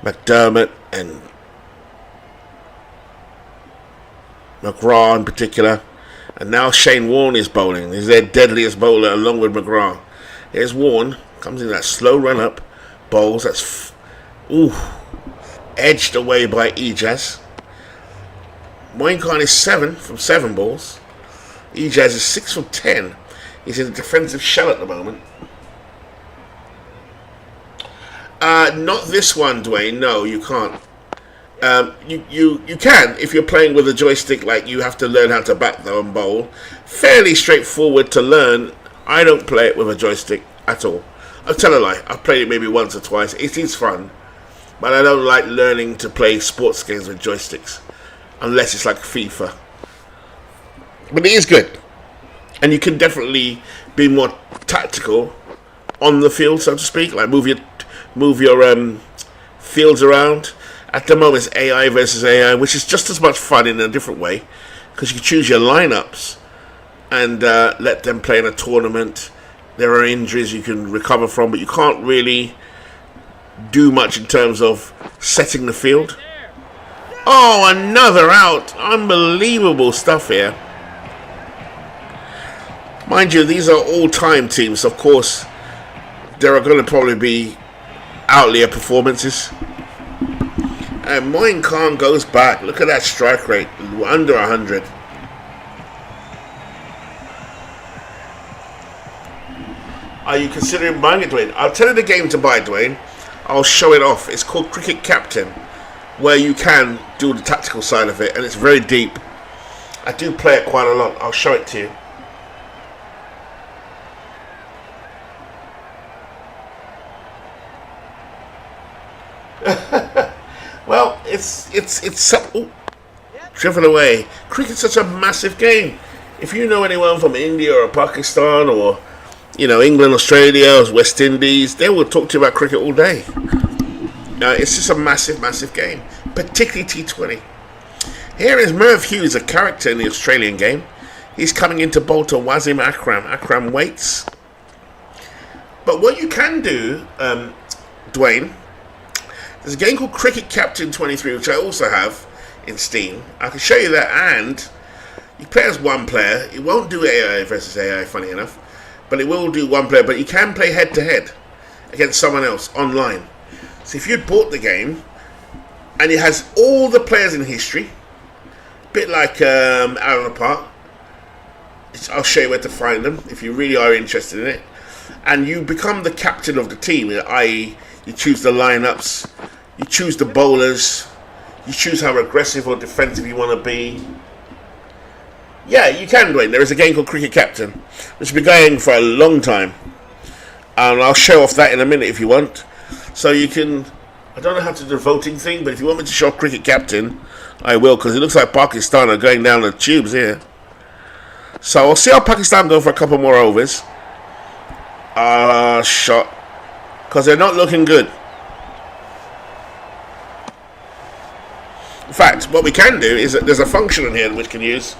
McDermott and McGrath in particular. And now Shane Warne is bowling. He's their deadliest bowler along with McGrath. Here's Warne. Comes in that slow run-up. Bowls. That's edged away by Ijaz. Moin Khan is 7 from 7 balls. Ijaz is 6 from 10. He's in a defensive shell at the moment. Not this one, Dwayne. No, you can't. You can if you're playing with a joystick. Like, you have to learn how to bat though and bowl. Fairly straightforward to learn. I don't play it with a joystick at all. I'll tell a lie. I've played it maybe once or twice. It is fun, but I don't like learning to play sports games with joysticks unless it's like FIFA. But it is good, and you can definitely be more tactical on the field, so to speak. Like move your fields around. At the moment, it's AI versus AI, which is just as much fun in a different way, because you can choose your lineups and let them play in a tournament. There are injuries you can recover from, but you can't really do much in terms of setting the field. Oh, another out. Unbelievable stuff here. Mind you, these are all-time teams. So of course, there are going to probably be outlier performances. And Moin Khan goes back. Look at that strike rate. Under 100. Are you considering buying it, Dwayne? I'll tell you the game to buy, Dwayne. I'll show it off. It's called Cricket Captain, where you can do the tactical side of it, and it's very deep. I do play it quite a lot. I'll show it to you. Well, it's driven away. Cricket's such a massive game. If you know anyone from India or Pakistan or England, Australia, West Indies, they will talk to you about cricket all day. It's just a massive, massive game, particularly T20. Here is Merv Hughes, a character in the Australian game. He's coming into bowl to Wasim Akram. Akram waits. But what you can do, Dwayne, there's a game called Cricket Captain 23, which I also have in Steam. I can show you that, and you play as one player. It won't do AI versus AI, funny enough, but it will do one player. But you can play head-to-head against someone else online. So if you'd bought the game, and it has all the players in history, a bit like Out of the Park, I'll show you where to find them if you really are interested in it, and you become the captain of the team, i.e. you choose the lineups, you choose the bowlers, you choose how aggressive or defensive you want to be. Yeah, you can, Dwayne. There is a game called Cricket Captain, which has been going for a long time, and I'll show off that in a minute if you want. So you can, I don't know how to do the voting thing, but if you want me to show Cricket Captain, I will, because it looks like Pakistan are going down the tubes here. So we'll see how Pakistan go for a couple more overs. Shot. Because they're not looking good. In fact, what we can do is that there's a function in here which we can use.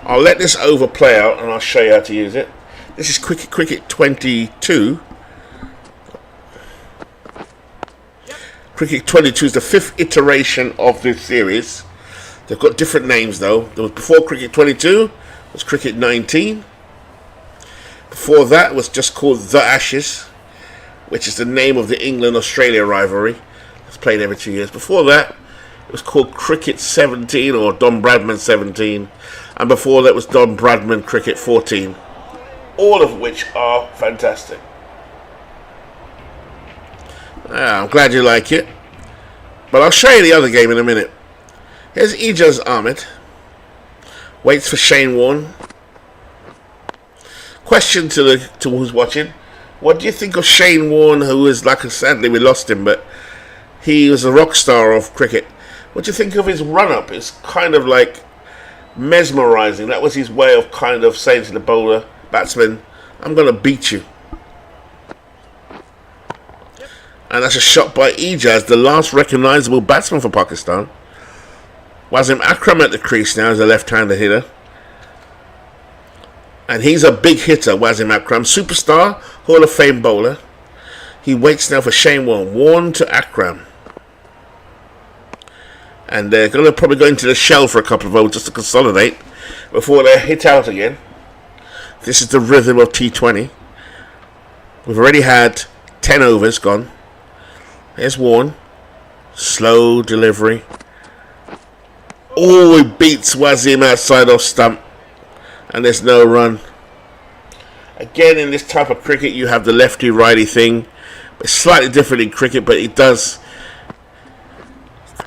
I'll let this over play out and I'll show you how to use it. This is Cricket 22. Cricket 22 is the 5th iteration of this series. They've got different names though. There was before Cricket 22 was Cricket 19. Before that was just called The Ashes, which is the name of the England-Australia rivalry. It's played every 2 years. Before that, it was called Cricket 17 or Don Bradman 17. And before that was Don Bradman Cricket 14. All of which are fantastic. I'm glad you like it. But I'll show you the other game in a minute. Here's Ijaz Ahmed. Waits for Shane Warne. Question to who's watching. What do you think of Shane Warne, who is, sadly we lost him, but he was a rock star of cricket. What do you think of his run-up? It's kind of like mesmerising. That was his way of kind of saying to the bowler, batsman, I'm going to beat you. And that's a shot by Ijaz, the last recognisable batsman for Pakistan. Wasim Akram at the crease now as a left-hander hitter. And he's a big hitter, Wasim Akram. Superstar, Hall of Fame bowler. He waits now for Shane Warne. Warne to Akram. And they're going to probably go into the shell for a couple of overs just to consolidate before they hit out again. This is the rhythm of T20. We've already had 10 overs gone. Here's Warne. Slow delivery. Oh, he beats Wasim outside off stump. And there's no run. Again, in this type of cricket, you have the lefty-righty thing. It's slightly different in cricket, but it does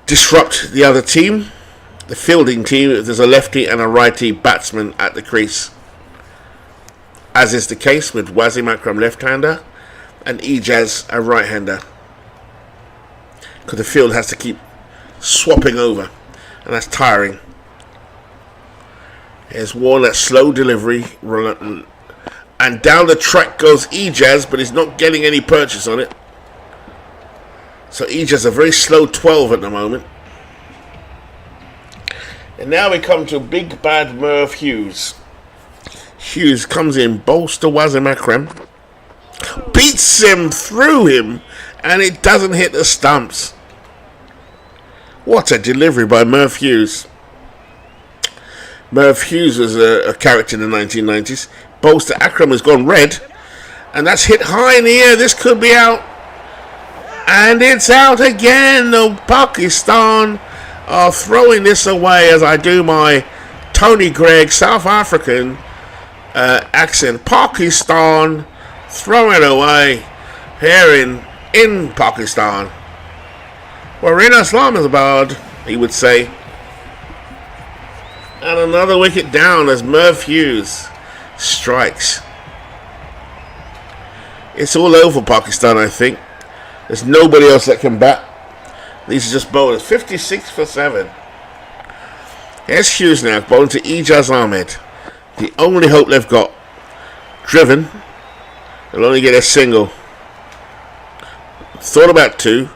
disrupt the other team, the fielding team, if there's a lefty and a righty batsman at the crease. As is the case with Wasim Akram, left-hander, and Ijaz, a right-hander. Because the field has to keep swapping over, and that's tiring. Here's Warne, that slow delivery, and down the track goes Ijaz, but he's not getting any purchase on it. So Ijaz a very slow 12 at the moment. And now we come to big bad Merv Hughes. Hughes comes in, bowls to Wasim Akram, beats him through him, and it doesn't hit the stumps. What a delivery by Merv Hughes. Merv Hughes was a character in the 1990s. Bowls to Akram has gone red, and that's hit high in the air. This could be out. And it's out again. The Pakistan are throwing this away as I do my Tony Gregg South African accent. Pakistan throw it away here in Pakistan. We're in Islamabad, he would say. And another wicket down as Merv Hughes strikes. It's all over Pakistan, I think. There's nobody else that can bat. These are just bowlers. 56 for 7. Here's Hughes now, bowling to Ijaz Ahmed. The only hope they've got. Driven. They'll only get a single. Thought about 2.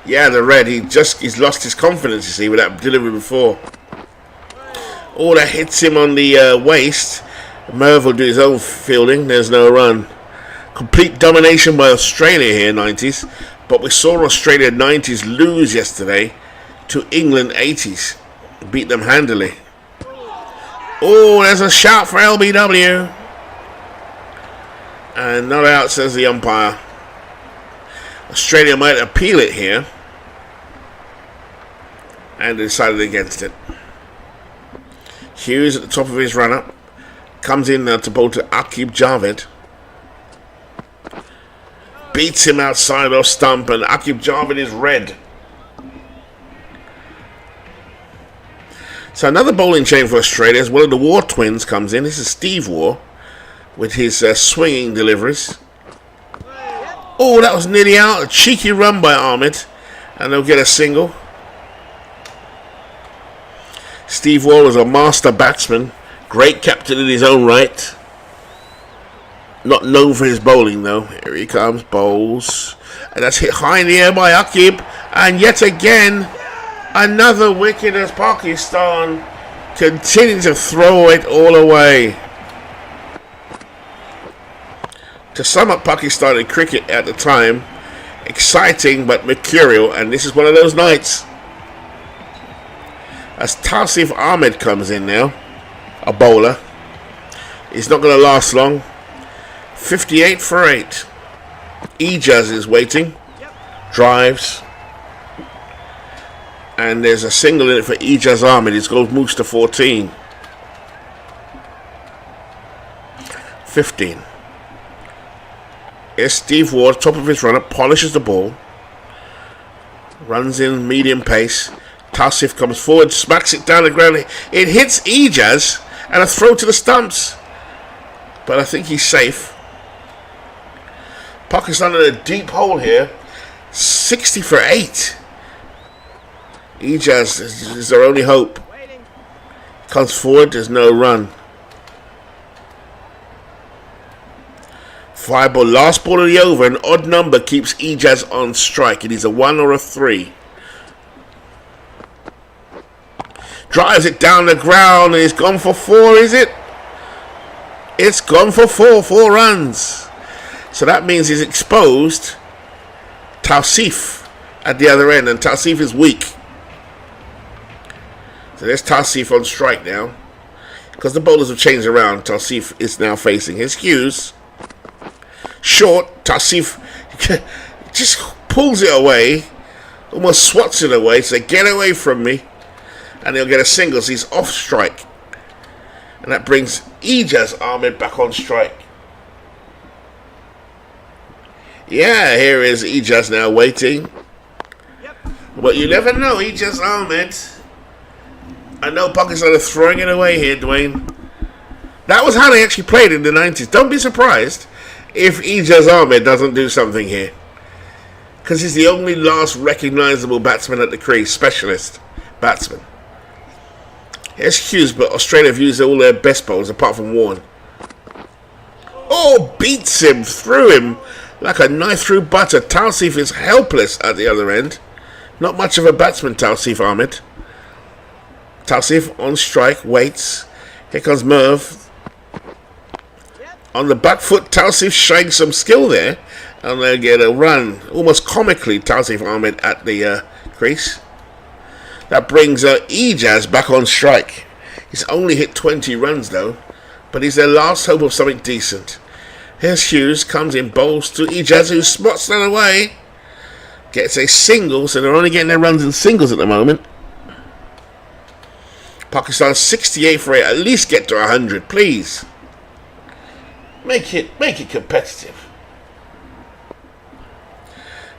Yeah, the red. He's lost his confidence, you see, with that delivery before. Oh, that hits him on the waist. Merv will do his own fielding. There's no run. Complete domination by Australia here, 90s. But we saw Australia 90s lose yesterday to England 80s. Beat them handily. Oh, there's a shout for LBW. And not out, says the umpire. Australia might appeal it here. And decided against it. Hughes at the top of his run-up. Comes in now to bowl to Aqib Javed. Beats him outside off stump, and Aqib Javed is red. So another bowling change for Australia as one of the Waugh twins comes in. This is Steve Waugh with his swinging deliveries. Oh, that was nearly out. A cheeky run by Ahmed, and they'll get a single. Steve Waugh was a master batsman. Great captain in his own right. Not known for his bowling though. Here he comes, bowls. And that's hit high in the air by Aqib. And yet again, another wicket as Pakistan continue to throw it all away. To sum up Pakistani cricket at the time, exciting but mercurial, and this is one of those nights. As Tausif Ahmed comes in now, a bowler. He's not going to last long. 58 for 8. Ijaz is waiting. Drives. And there's a single in it for Ijaz Ahmed. His goal moves to 14. 15. Here's Steve Waugh, top of his run-up, polishes the ball. Runs in medium pace. Tausif comes forward, smacks it down the ground. It hits Ijaz and a throw to the stumps. But I think he's safe. Pakistan in a deep hole here. 60 for 8. Ijaz is their only hope. Comes forward, there's no run. 5 ball, last ball of the over. An odd number keeps Ijaz on strike. It is a 1 or a 3. Drives it down the ground and it's gone for 4, is it? It's gone for 4 runs. So that means he's exposed Tausif at the other end, and Tausif is weak. So there's Tausif on strike now. Because the bowlers have changed around, Tausif is now facing his cues. Short, Tausif just pulls it away, almost swats it away, so get away from me. And he'll get a single, so he's off strike. And that brings Ijaz Ahmed back on strike. Yeah, here is Ijaz now waiting. But you never know, Ijaz Ahmed. I know Pakistan are throwing it away here, Dwayne. That was how they actually played in the 90s. Don't be surprised if Ijaz Ahmed doesn't do something here. Because he's the only last recognisable batsman at the crease, specialist batsman. Here's Hughes, but Australia have used all their best bowlers apart from Warren. Oh, beats him, through him like a knife through butter. Tausif is helpless at the other end. Not much of a batsman, Tausif Ahmed. Tausif on strike, waits. Here comes Merv. On the back foot, Tausif showing some skill there. And they'll get a run, almost comically, Tausif Ahmed at the crease. That brings Ijaz back on strike. He's only hit 20 runs though, but he's their last hope of something decent. Here's Hughes, comes in, bowls to Ijaz, who spots that away. Gets a single, so they're only getting their runs in singles at the moment. Pakistan 68 for it, at least get to 100, please. Make it competitive.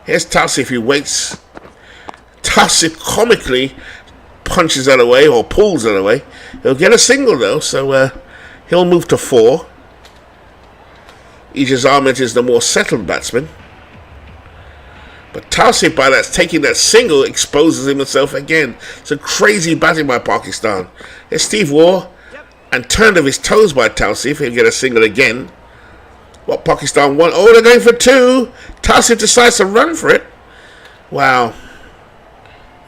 Here's Tausif, who waits. Tausif comically punches that away, or pulls that away. He'll get a single though, so he'll move to 4. Ijaz Ahmed is the more settled batsman. But Tausif, by that taking that single, exposes himself again. So crazy batting by Pakistan. There's Steve Waugh, and turned of his toes by Tausif. He'll get a single again. What Pakistan want? Oh, they're going for 2. Tausif decides to run for it. Wow.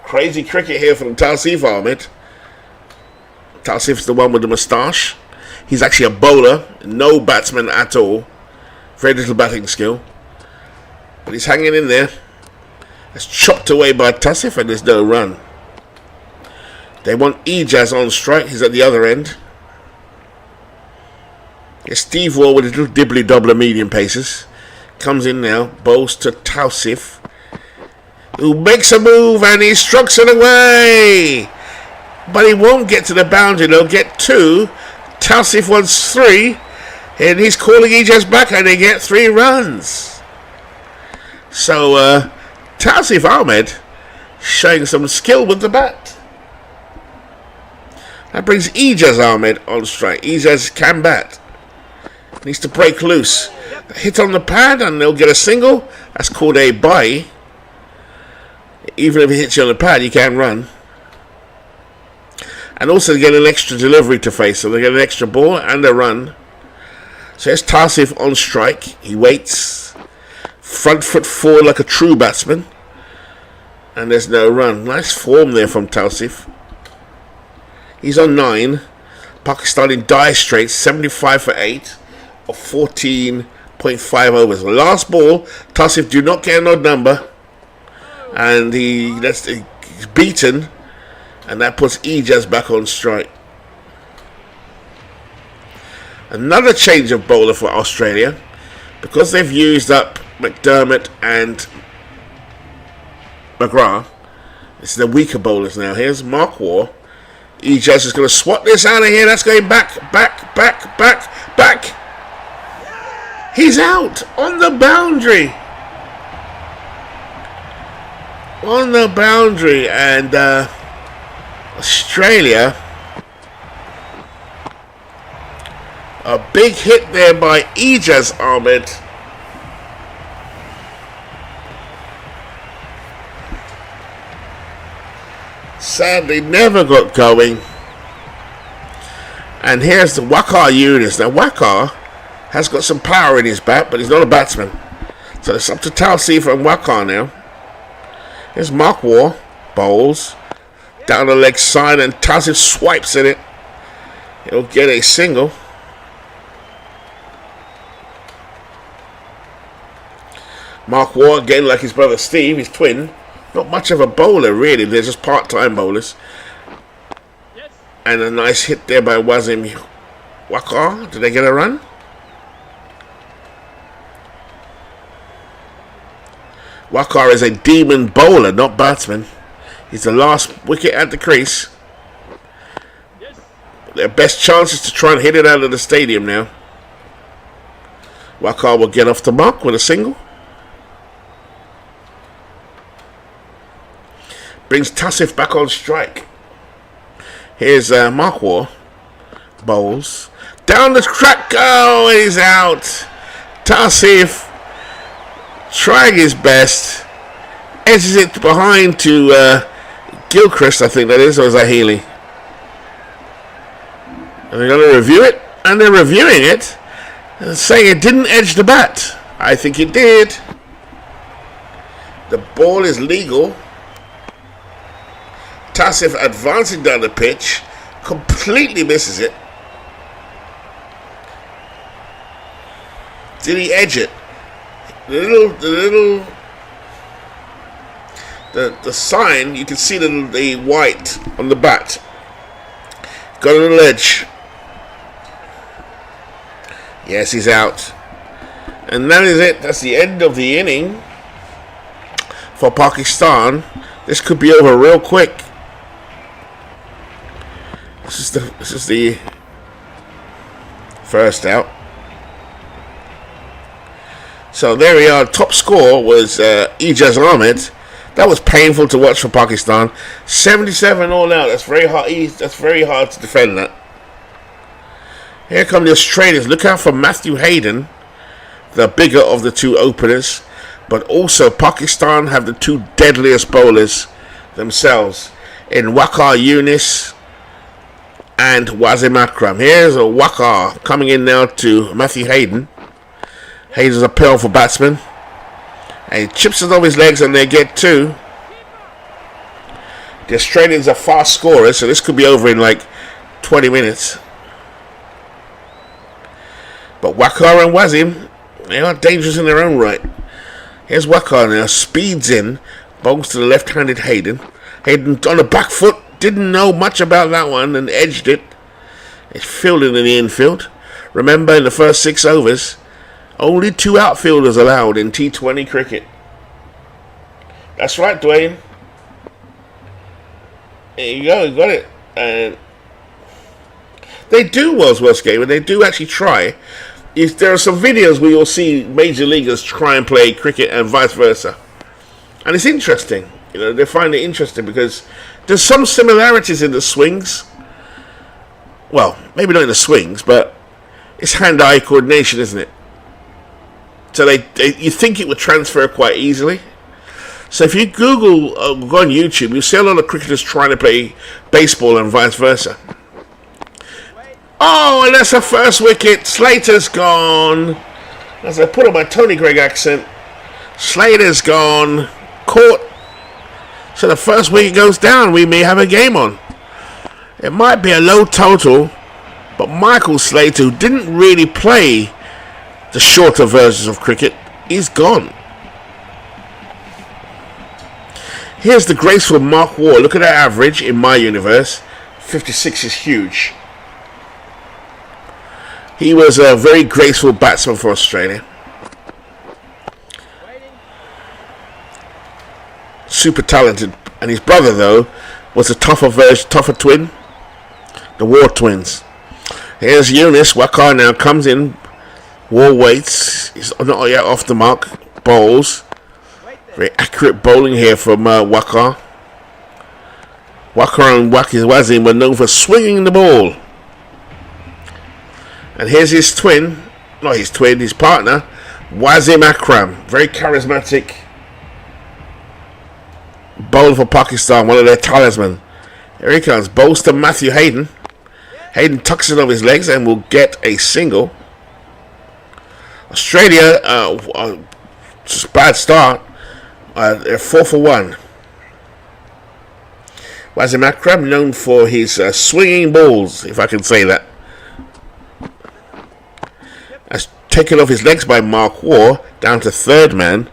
Crazy cricket here from Tausif Ahmed. Tausif's the one with the moustache. He's actually a bowler, no batsman at all. Very little batting skill. But he's hanging in there. It's chopped away by Tausif and there's no run. They want Ijaz on strike. He's at the other end. Here's Steve Waugh with a little dibbly-dobbler medium paces. Comes in now, bowls to Tausif, who makes a move and he strokes it away. But he won't get to the boundary. They'll get 2. Tausif wants 3. And he's calling Ijaz back and they get 3 runs. So, Tausif Ahmed showing some skill with the bat. That brings Ijaz Ahmed on strike. Ijaz can bat. Needs to break loose. Hit on the pad and they'll get a single. That's called a bye. Even if it hits you on the pad, you can run. And also they get an extra delivery to face. So they get an extra ball and a run. So here's Tausif on strike. He waits. Front foot forward like a true batsman. And there's no run. Nice form there from Tausif. He's on 9. Pakistan in dire straits. 75 for 8. Of 14.5 overs. Last ball. Tausif do not get an odd number. And he's beaten. And that puts Ijaz back on strike. Another change of bowler for Australia. Because they've used up McDermott and McGrath. It's the weaker bowlers now. Here's Mark Waugh. Ijaz is going to swat this out of here. That's going back. He's out on the boundary. On the boundary. And Australia. A big hit there by Ijaz Ahmed. Sadly never got going. And here's the Waqar Younis. Now Waqar has got some power in his bat, but he's not a batsman. So it's up to Tausif and Waqar now. Here's Mark Waugh, bowls, down the leg side, and Tausif swipes at it. He'll get a single. Mark Waugh, again like his brother Steve, his twin, not much of a bowler really, they're just part-time bowlers. And a nice hit there by Wasim Waqar. Did they get a run? Waqar is a demon bowler, not batsman. He's the last wicket at the crease. Their best chance is to try and hit it out of the stadium now. Waqar will get off the mark with a single. Brings Tausif back on strike. Here's Mark Waugh. Bowls. Down the track. Oh, he's out. Tausif trying his best. Edges it behind to Gilchrist, I think that is, or is that Healy? And they're going to review it. And they're reviewing it. And saying it didn't edge the bat. I think it did. The ball is legal. Tausif advancing down the pitch, completely misses it. Did he edge it? The sign, you can see the white on the bat. Got a little edge. Yes, he's out. And that is it. That's the end of the inning for Pakistan. This could be over real quick. This is the first out. So there we are. Top score was Ijaz Ahmed. That was painful to watch for Pakistan. 77 all out. That's very hard. That's very hard to defend that. Here come the Australians. Look out for Matthew Hayden, the bigger of the two openers. But also Pakistan have the two deadliest bowlers themselves in Waqar Younis and Wasim Akram. Here's a Waqar coming in now to Matthew Hayden. Hayden's a powerful batsman. And he chips it off his legs and they get two. The Australians are fast scorers, so this could be over in like 20 minutes. But Waqar and Wasim, they are dangerous in their own right. Here's Waqar now, speeds in, bowls to the left-handed Hayden. Hayden on the back foot, didn't know much about that one and edged it. It's fielded in the infield. Remember, in the first 6 overs, only 2 outfielders allowed in T20 cricket. That's right, Dwayne. There you go, you got it. And they do World's Game, and they do actually try. There are some videos where you'll see major leaguers try and play cricket and vice versa. And it's interesting. You know, they find it interesting because there's some similarities in the swings. Well, maybe not in the swings, but it's hand-eye coordination, isn't it? So you think it would transfer quite easily. So if you Google or go on YouTube, you'll see a lot of cricketers trying to play baseball and vice versa. Oh, and that's a first wicket. Slater's gone. As I put on my Tony Gregg accent, Slater's gone. Caught. So the first wicket goes down. We may have a game on. It might be a low total, but Michael Slater, who didn't really play the shorter versions of cricket, he's gone. Here's the graceful Mark Waugh. Look at that average in my universe. 56 is huge. He was a very graceful batsman for Australia. Super talented. And his brother, though, was a tougher twin. The Waugh twins. Here's Younis. Waqar now comes in. Waugh waits. He's not yet off the mark. Bowls. Very accurate bowling here from Waqar. Waqar and Wasim were known for swinging the ball. And here's his twin, not his twin, his partner, Wasim Akram. Very charismatic bowler for Pakistan, one of their talisman. Here he comes, bowls to Matthew Hayden. Hayden tucks it off his legs and will get a single. Australia, just a bad start. They're 4 for 1. Wasim Akram, known for his swinging balls, if I can say that. That's taken off his legs by Mark Waugh, down to third man.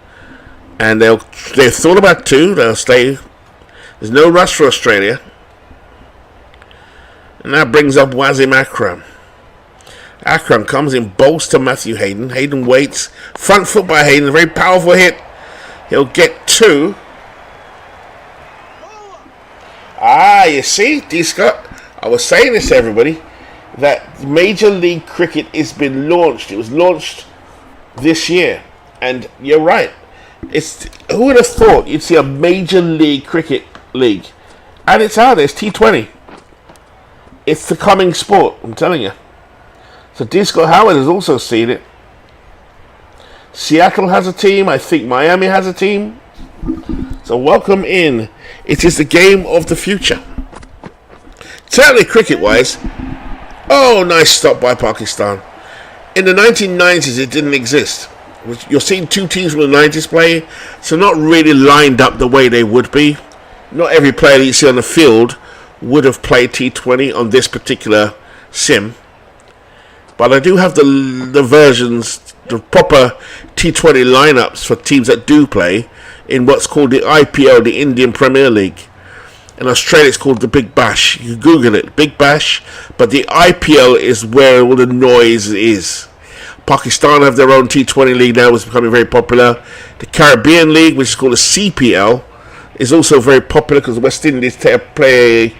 And they've thought about 2. They'll stay. There's no rush for Australia. And that brings up Wasim Akram. Akram comes in, bowls to Matthew Hayden. Hayden waits. Front foot by Hayden. A very powerful hit. He'll get 2. You see, D. Scott, I was saying this to everybody, that Major League Cricket has been launched. It was launched this year. And you're right. Who would have thought you'd see a Major League Cricket league? And it's out there. It's T20. It's the coming sport, I'm telling you. So D. Scott Howard has also seen it. Seattle has a team. I think Miami has a team. So welcome in. It is the game of the future. Certainly cricket-wise. Oh, nice stop by Pakistan. In the 1990s, it didn't exist. You're seeing 2 teams from the 90s play, so not really lined up the way they would be. Not every player that you see on the field would have played T20 on this particular sim. But I do have the versions, the proper T20 lineups for teams that do play in what's called the IPL, the Indian Premier League. In Australia, it's called the Big Bash. You Google it, Big Bash. But the IPL is where all the noise is. Pakistan have their own T20 league now, it's becoming very popular. The Caribbean League, which is called the CPL, is also very popular because the West Indies play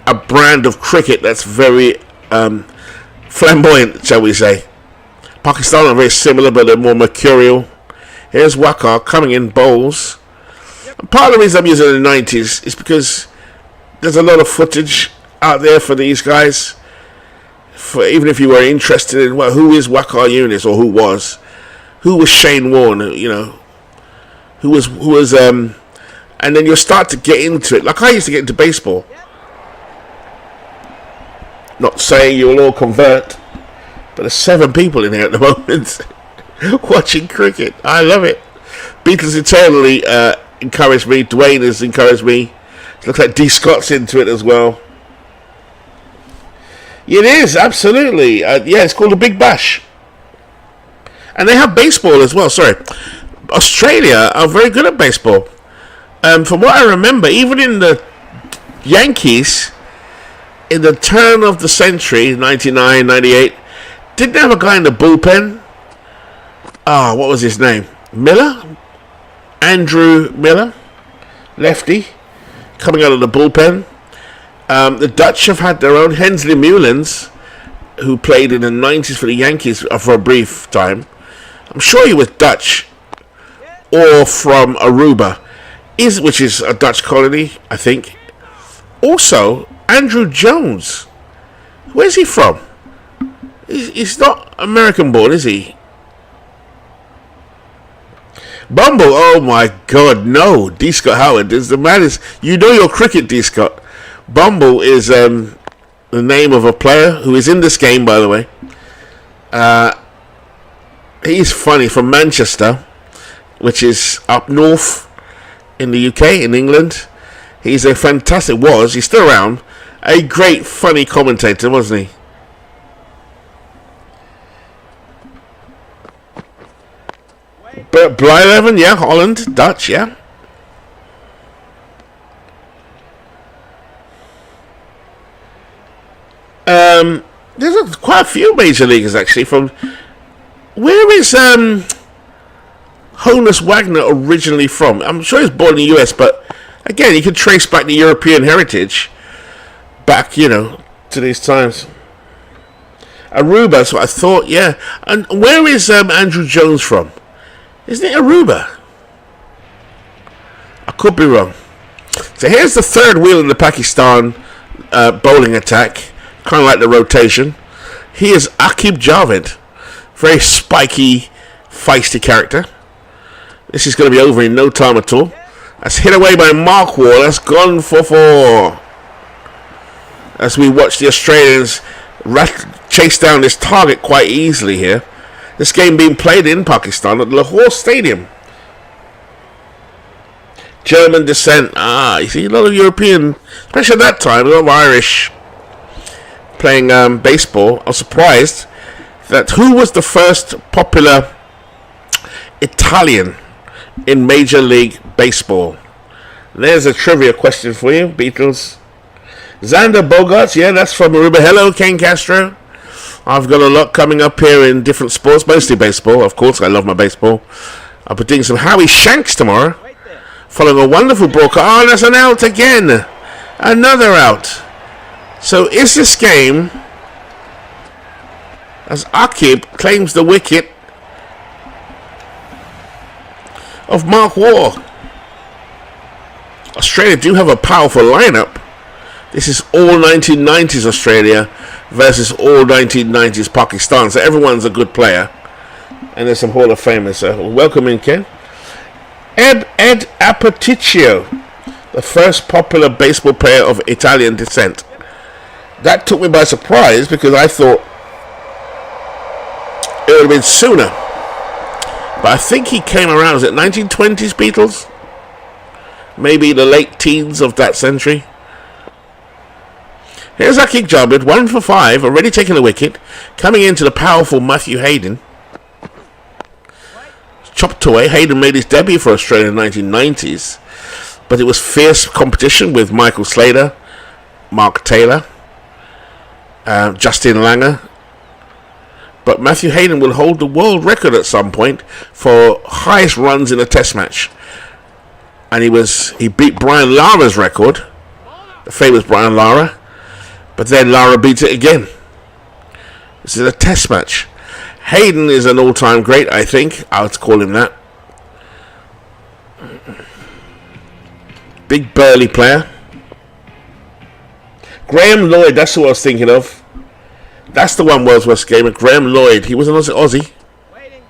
a brand of cricket that's very flamboyant, shall we say. Pakistan are very similar, but they're more mercurial. Here's Waqar coming in bowls. And part of the reason I'm using the 90s is because there's a lot of footage out there for these guys. For even if you were interested in who is Waqar Younis, or who was Shane Warne, who was and then you'll start to get into it. Like I used to get into baseball. Not saying you'll all convert, but there's 7 people in here at the moment watching cricket. I love it. Beatles eternally encouraged me. Dwayne has encouraged me. It looks like D. Scott's into it as well. It is, absolutely. It's called the Big Bash. And they have baseball as well. Sorry. Australia are very good at baseball. From what I remember, even in the Yankees, in the turn of the century, 99, 98, didn't they have a guy in the bullpen? What was his name? Miller? Andrew Miller? Lefty. Coming out of the bullpen. The Dutch have had their own. Hensley Meulens, who played in the 90s for the Yankees for a brief time. I'm sure he was Dutch or from Aruba, which is a Dutch colony, I think. Also, Andrew Jones. Where's he from? He's not American born, is he? Bumble, oh my God, no. D. Scott Howard is the man. You know your cricket, D. Scott. Bumble is the name of a player who is in this game, by the way. He's funny, from Manchester, which is up north in the UK, in England. He's a fantastic, he's still around, a great, funny commentator, wasn't he? Blyleven, yeah, Holland, Dutch, yeah. There's quite a few major leaguers actually from. Where is Honus Wagner originally from? I'm sure he was born in the US, but again, you can trace back the European heritage back, to these times. Aruba, that's what I thought, yeah. And where is Andrew Jones from? Isn't it Aruba? I could be wrong. So here's the third wheel in the Pakistan bowling attack. Kind of like the rotation. He is Aqib Javed. Very spiky, feisty character. This is going to be over in no time at all. That's hit away by Mark Waugh. That's gone for 4. As we watch the Australians chase down this target quite easily here. This game being played in Pakistan at Lahore Stadium. German descent. You see, a lot of European, especially at that time, a lot of Irish playing baseball. I was surprised that who was the first popular Italian in Major League Baseball? There's a trivia question for you, Beatles. Xander Bogaerts, yeah, that's from Aruba. Hello, Ken Castro. I've got a lot coming up here in different sports, mostly baseball. Of course, I love my baseball. I'll be doing some Howie Shanks tomorrow, following a wonderful broadcast. That's an out again. Another out. So is this game, as Akib claims the wicket of Mark Waugh. Australia do have a powerful lineup. This is all 1990s Australia versus all 1990s Pakistan. So everyone's a good player. And there's some Hall of Famers. So welcome in, Ken. Ed Apaticcio, the first popular baseball player of Italian descent. That took me by surprise because I thought it would have been sooner. But I think he came around, was it 1920s Beatles? Maybe the late teens of that century. Here's Akib Jabid, 1 for 5, already taking a wicket. Coming into the powerful Matthew Hayden. Chopped away. Hayden made his debut for Australia in the 1990s. But it was fierce competition with Michael Slater, Mark Taylor, Justin Langer. But Matthew Hayden will hold the world record at some point for highest runs in a test match. And he beat Brian Lara's record, the famous Brian Lara. But then Lara beats it again. This is a test match. Hayden is an all-time great, I think. I would call him that. Big burly player. Graham Lloyd, that's who I was thinking of. That's the one World's West gamer, Graham Lloyd. He was an Aussie. Waiting.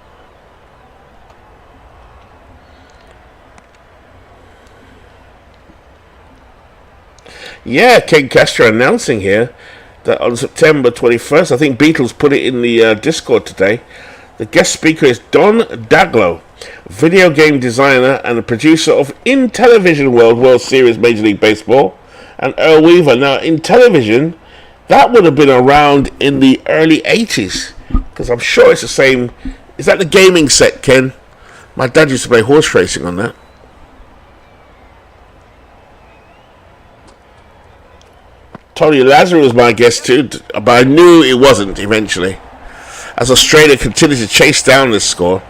Yeah, Ken Castro announcing here that on September 21st, I think Beatles put it in the Discord today, the guest speaker is Don Daglow, video game designer and the producer of In Television World Series Major League Baseball, and Earl Weaver. Now, in television, that would have been around in the early 80s, because I'm sure it's the same. Is that the gaming set, Ken? My dad used to play horse racing on that. Tony Lazarus was my guest too, but I knew it wasn't eventually, as Australia continued to chase down this score.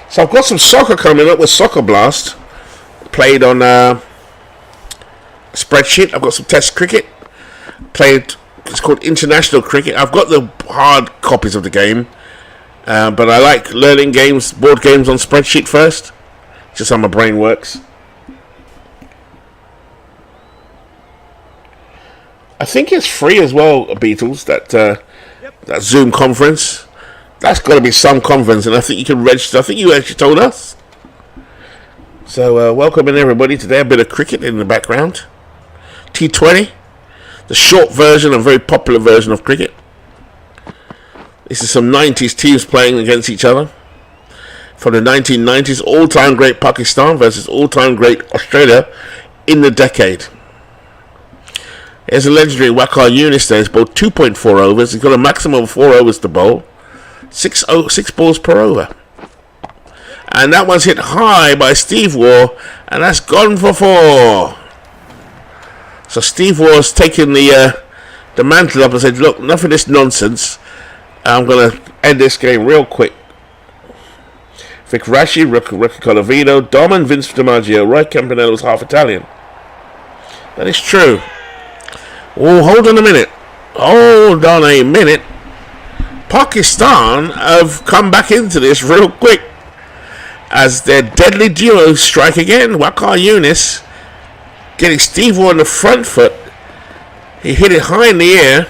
So I've got some soccer coming up with Soccer Blast, played on a spreadsheet. I've got some Test cricket. Played, it's called International Cricket. I've got the hard copies of the game, but I like learning games, board games on spreadsheet first, just how my brain works. I think it's free as well, Beatles, that Zoom conference. That's got to be some conference, and I think you can register. I think you actually told us. So welcome in everybody today. A bit of cricket in the background. T20. The short version, a very popular version of cricket. This is some 90s teams playing against each other. From the 1990s, all-time great Pakistan versus all-time great Australia in the decade. Here's a legendary Waqar Younis there. He's bowled 2.4 overs. He's got a maximum of 4 overs to bowl. 6 balls per over. And that one's hit high by Steve Waugh, and that's gone for 4. So Steve Waugh's taken the mantle up and said, look, enough of this nonsense. I'm going to end this game real quick. Vic Rashi, Ricky Colavino, Dom and Vince DiMaggio. Roy Campanella was half Italian. That is true. Oh, hold on a minute. Hold on a minute. Pakistan have come back into this real quick as their deadly duo strike again. Waqar Younis getting Steve Waugh on the front foot. He hit it high in the air.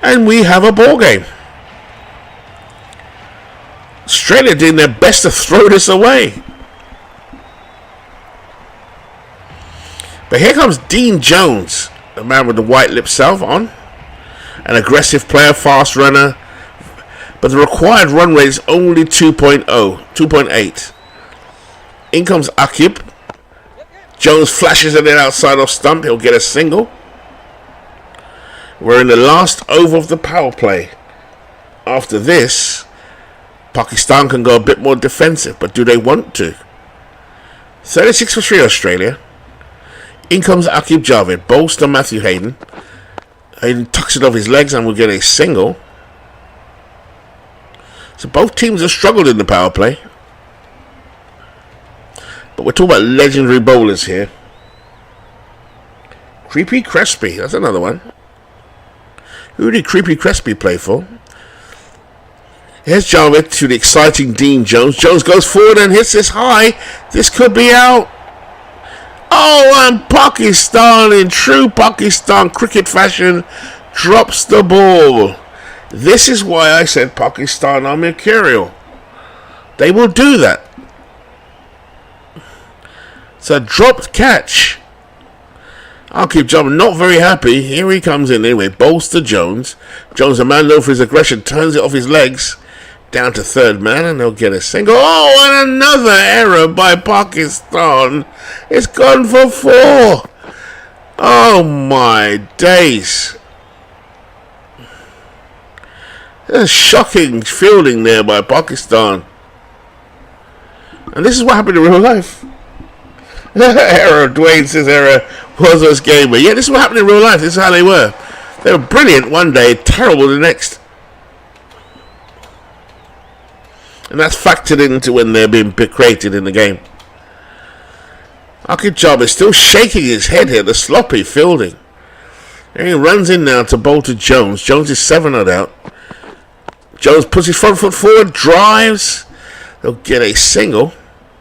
And we have a ball game. Australia doing their best to throw this away. But here comes Dean Jones, the man with the white lip self on. An aggressive player, fast runner. but the required run rate is only 2.8. In comes Akib. Jones flashes it outside off stump. He'll get a single. We're in the last over of the power play. After this, Pakistan can go a bit more defensive, but do they want to? 36 for 3 Australia. In comes Akib Javed. Bowls to Matthew Hayden. Hayden tucks it off his legs and will get a single. So both teams have struggled in the power play. But we're talking about legendary bowlers here. Creepy Crespi, that's another one. Who did Creepy Crespi play for? Here's Javed to the exciting Dean Jones. Jones goes forward and hits this high. This could be out. Oh, and Pakistan, in true Pakistan cricket fashion, drops the ball. This is why I said Pakistan are mercurial. They will do that. It's a dropped catch. I'll keep jumping. Not very happy. Here he comes in anyway. Bowls to Jones. Jones, a man known for his aggression, turns it off his legs. Down to third man, and they'll get a single. Oh, and another error by Pakistan. It's gone for 4. Oh my days. There's shocking fielding there by Pakistan. And this is what happened in real life. Error, Dwayne says error was this game. But yeah, this is what happened in real life. This is how they were. They were brilliant one day, terrible the next. And that's factored into when they're being created in the game. Akib Job is still shaking his head here, the sloppy fielding. And he runs in now to bowl to Jones. Jones is 7 not out. Jones puts his front foot forward, drives. They'll get a single.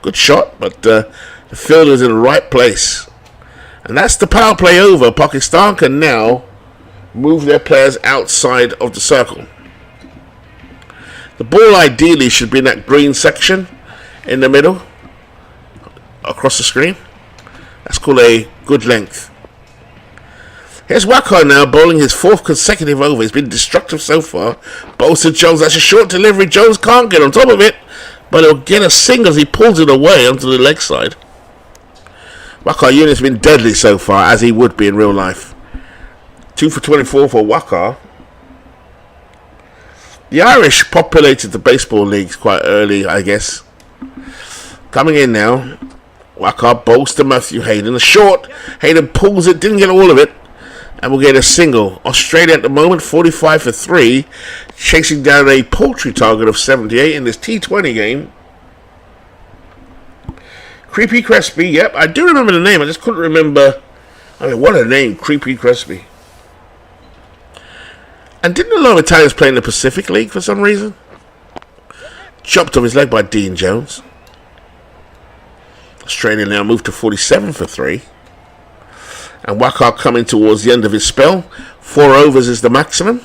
Good shot, but the fielder's in the right place. And that's the power play over. Pakistan can now move their players outside of the circle. The ball ideally should be in that green section in the middle, across the screen. That's called a good length. Here's Wakar now bowling his 4th consecutive over. He's been destructive so far. Bowls to Jones. That's a short delivery. Jones can't get on top of it, but he'll get a single as he pulls it away onto the leg side. Wakar Yunus has been deadly so far, as he would be in real life. 2 for 24 for Wakar. The Irish populated the baseball leagues quite early, I guess. Coming in now, Wakar bowls to Matthew Hayden. A short, Hayden pulls it, didn't get all of it, and we'll get a single. Australia at the moment, 45 for 3, chasing down a paltry target of 78 in this T20 game. Creepy Crespi, yep, I do remember the name, I just couldn't remember. I mean, what a name, Creepy Crespi. And didn't a lot of Italians play in the Pacific League for some reason? Chopped off his leg by Dean Jones. Australia now moved to 47 for 3. And Wakar coming towards the end of his spell. 4 overs is the maximum.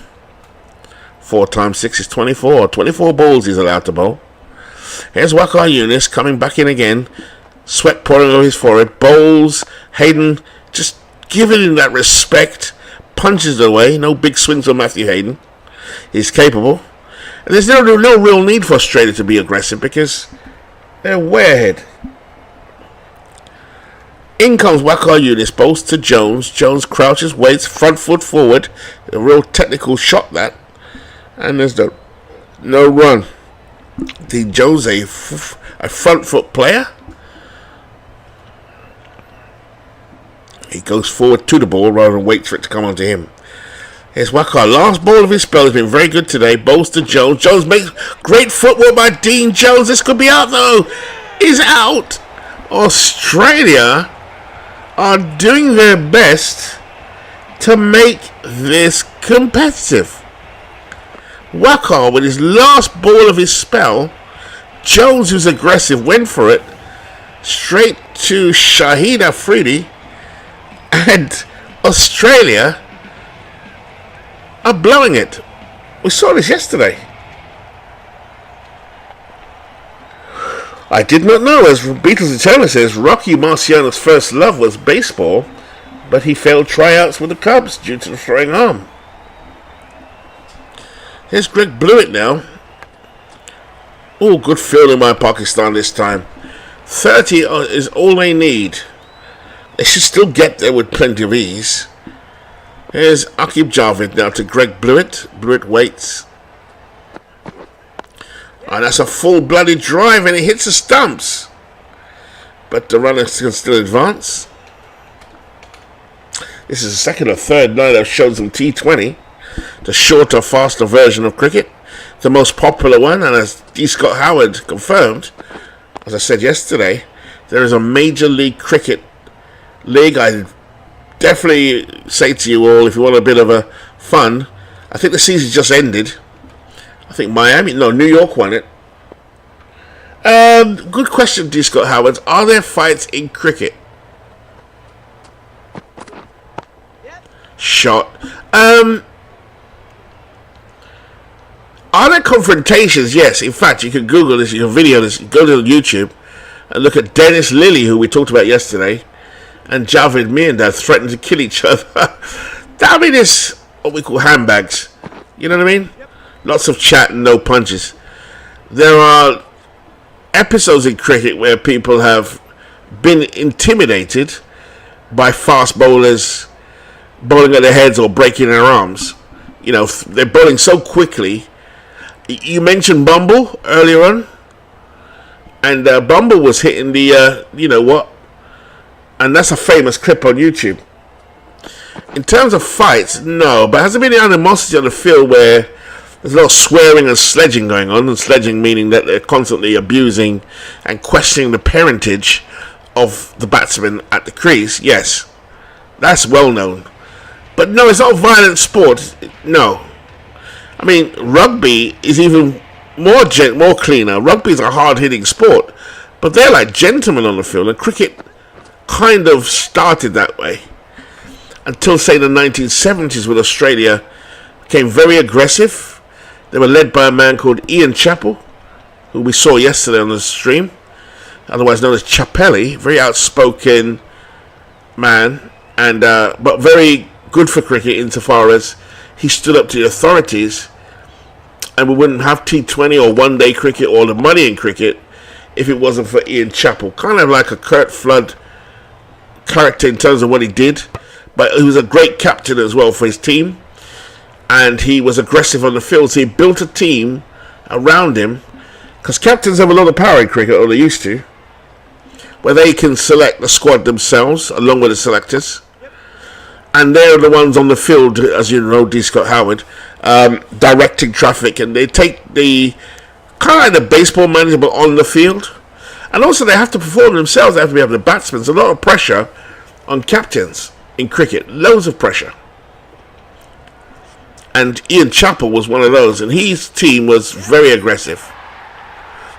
4 times 6 is 24. 24 balls he's allowed to bowl. Here's Wakar Yunus coming back in again. Sweat pouring over his forehead. Bowls. Hayden just giving him that respect. Punches it away. No big swings from Matthew Hayden. He's capable. And there's no real need for Australia to be aggressive because they're way ahead. In comes Wakar Yunus, bowls to Jones. Jones crouches, waits, front foot forward. A real technical shot that. And there's no run. Dean Jones, a front foot player. He goes forward to the ball rather than wait for it to come onto him. Here's Wakar. Last ball of his spell has been very good today. Bowls to Jones. Jones makes great footwork by Dean Jones. This could be out though. He's out. Australia are doing their best to make this competitive. Wakar with his last ball of his spell. Jones, who's aggressive, went for it. Straight to Shahid Afridi. And Australia are blowing it. We saw this yesterday. I did not know, as Beatles Eternal says, Rocky Marciano's first love was baseball, but he failed tryouts with the Cubs due to the throwing arm. Here's Greg Blewett now. Oh, good fielding by Pakistan this time. 30 is all they need. They should still get there with plenty of ease. Here's Akib Javed now to Greg Blewett. Blewett waits. And that's a full-blooded drive and it hits the stumps. But the runner can still advance. This is the second or third night I've shown some T20. The shorter, faster version of cricket. The most popular one, and as D. Scott Howard confirmed, as I said yesterday, there is a Major League Cricket league. I definitely say to you all, if you want a bit of a fun, I think the season just ended. I think New York won it. Good question, D. Scott Howard. Are there fights in cricket? Shot. Are there confrontations? Yes. In fact, you can Google this, you can video this, go to YouTube and look at Dennis Lilly, who we talked about yesterday, and Javed Miandad threatened to kill each other. I mean, it's what we call handbags. You know what I mean? Yep. Lots of chat and no punches. There are episodes in cricket where people have been intimidated by fast bowlers bowling at their heads or breaking their arms. You know, they're bowling so quickly. You mentioned Bumble earlier on, and Bumble was hitting the, you know what, and that's a famous clip on YouTube. In terms of fights, no, but has there been any animosity on the field where there's a lot of swearing and sledging going on, and sledging meaning that they're constantly abusing and questioning the parentage of the batsman at the crease? Yes, that's well known. But no, it's not a violent sport, no. I mean, rugby is even more cleaner. Rugby is a hard-hitting sport, but they're like gentlemen on the field, and cricket kind of started that way until, say, the 1970s, when Australia became very aggressive. They were led by a man called Ian Chappell, who we saw yesterday on the stream, otherwise known as Chappelli, very outspoken man, and but very good for cricket insofar as he stood up to the authorities, and we wouldn't have T20 or one-day cricket or the money in cricket if it wasn't for Ian Chappell. Kind of like a Kurt Flood character in terms of what he did, but he was a great captain as well for his team, and he was aggressive on the field, so he built a team around him, because captains have a lot of power in cricket, or they used to, where they can select the squad themselves along with the selectors. And they're the ones on the field, as you know, D. Scott Howard, directing traffic, and they take the kind of the baseball manager, but on the field. And also they have to perform themselves. They have to be able to batsmen. There's a lot of pressure on captains in cricket. Loads of pressure. And Ian Chappell was one of those, and his team was very aggressive.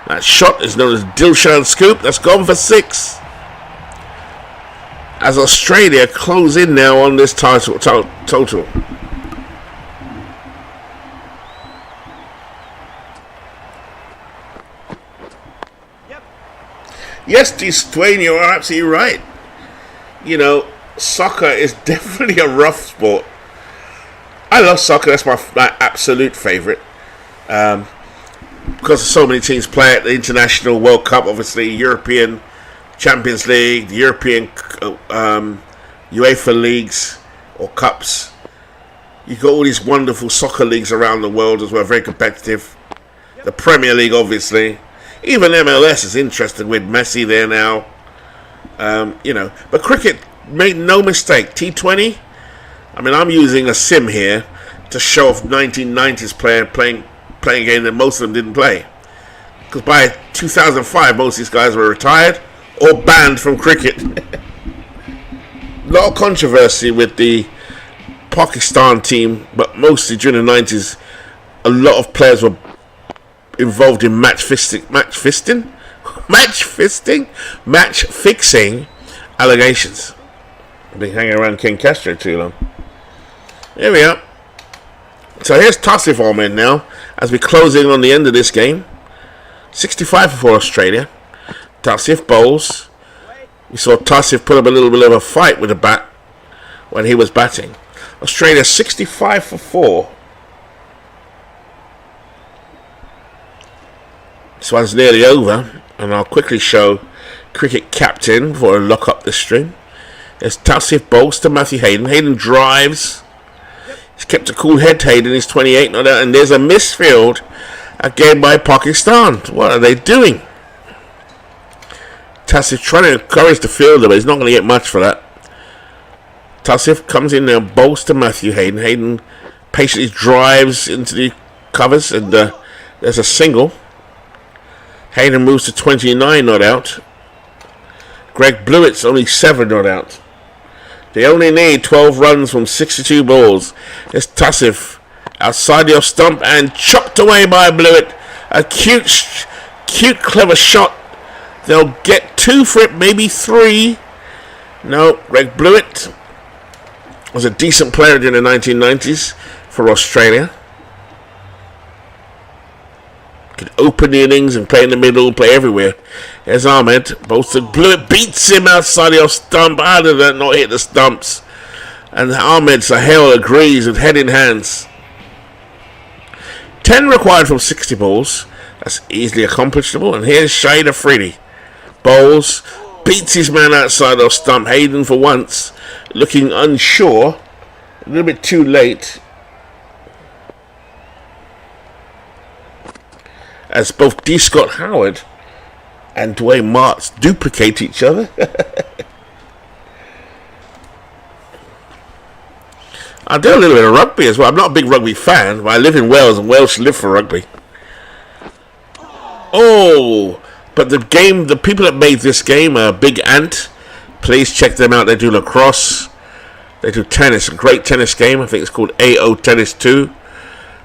That shot is known as Dilshan Scoop. That's gone for 6. As Australia close in now on this total. Yep. Yes, Dwayne, you're absolutely right. You know, soccer is definitely a rough sport. I love soccer. That's my absolute favourite. Because so many teams play it. The International World Cup, obviously, European Champions League, the European UEFA leagues or cups. You've got all these wonderful soccer leagues around the world as well, very competitive. The Premier League, obviously. Even MLS is interested with Messi there now. You know, but cricket, made no mistake. T20, I mean, I'm using a sim here to show off 1990s player playing a game that most of them didn't play. Because by 2005, most of these guys were retired or banned from cricket. A lot of controversy with the Pakistan team, but mostly during the 90s, a lot of players were involved in match fixing allegations. I've been hanging around Ken Castro too long. Here we are. So here's Tassif Ahmed now, as we close in on the end of this game. 65 for Australia. Tassif bowls. We saw Tassif put up a little bit of a fight with the bat when he was batting. Australia 65 for 4. This one's nearly over, and I'll quickly show cricket captain before I lock up the stream. There's Tausif bowls to Matthew Hayden. Hayden drives. He's kept a cool head, Hayden. He's 28, not out. And there's a misfield again by Pakistan. What are they doing? Tausif trying to encourage the fielder, but he's not going to get much for that. Tausif comes in there, bowls to Matthew Hayden. Hayden patiently drives into the covers, and there's a single. Hayden moves to 29 not out. Greg Blewett's only 7 not out. They only need 12 runs from 62 balls. It's Tausif outside the off stump and chopped away by Blewett. A cute, clever shot. They'll get 2 for it, maybe 3. No, Greg Blewett was a decent player during the 1990s for Australia. Could open the innings and play in the middle, play everywhere. There's Ahmed. Both the Blewett beats him outside the off stump. How did that not hit the stumps? And Ahmed Sahel agrees with head in hands. 10 required from 60 balls. That's easily accomplishable. And here's Shahid Afridi. Bowls, beats his man outside the off stump. Hayden for once looking unsure. A little bit too late. As both D. Scott Howard and Dwayne Martz duplicate each other. I do a little bit of rugby as well. I'm not a big rugby fan, but I live in Wales, and Wales live for rugby. Oh, but the people that made this game are Big Ant. Please check them out. They do lacrosse. They do tennis. A great tennis game. I think it's called AO Tennis 2.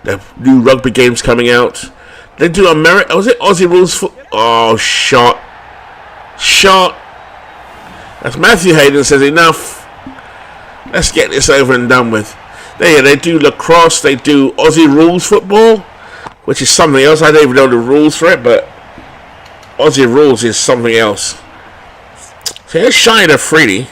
The new rugby game's coming out. They do was it Aussie rules for? Oh, shot. As Matthew Hayden says, enough. Let's get this over and done with. They do lacrosse. They do Aussie rules football, which is something else. I don't even know the rules for it, but Aussie rules is something else. So here's Shahid Afridi.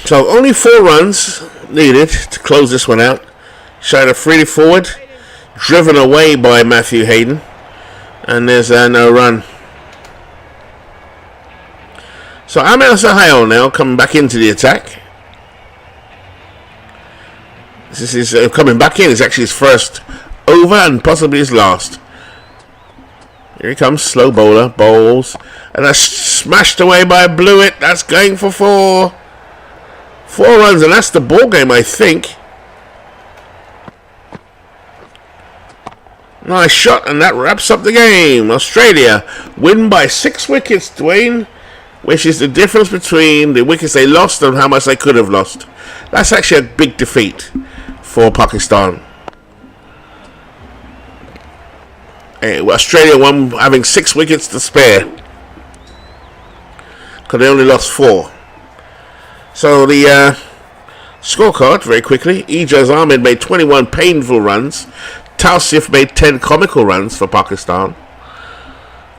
So only 4 runs needed to close this one out. Shahid Afridi forward, driven away by Matthew Hayden, and there's no run. So Ahmed Sahel now coming back into the attack. This is coming back in. It's actually his first over and possibly his last. Here he comes, slow bowler, bowls, and that's smashed away by Blewett. That's going for 4. 4 runs, and that's the ball game, I think. Nice shot, and that wraps up the game. Australia win by 6 wickets, Dwayne, which is the difference between the wickets they lost and how much they could have lost. That's actually a big defeat for Pakistan. Australia won having 6 wickets to spare, because they only lost 4. So the scorecard, very quickly. Ijaz Ahmed made 21 painful runs. Tausif made 10 comical runs for Pakistan.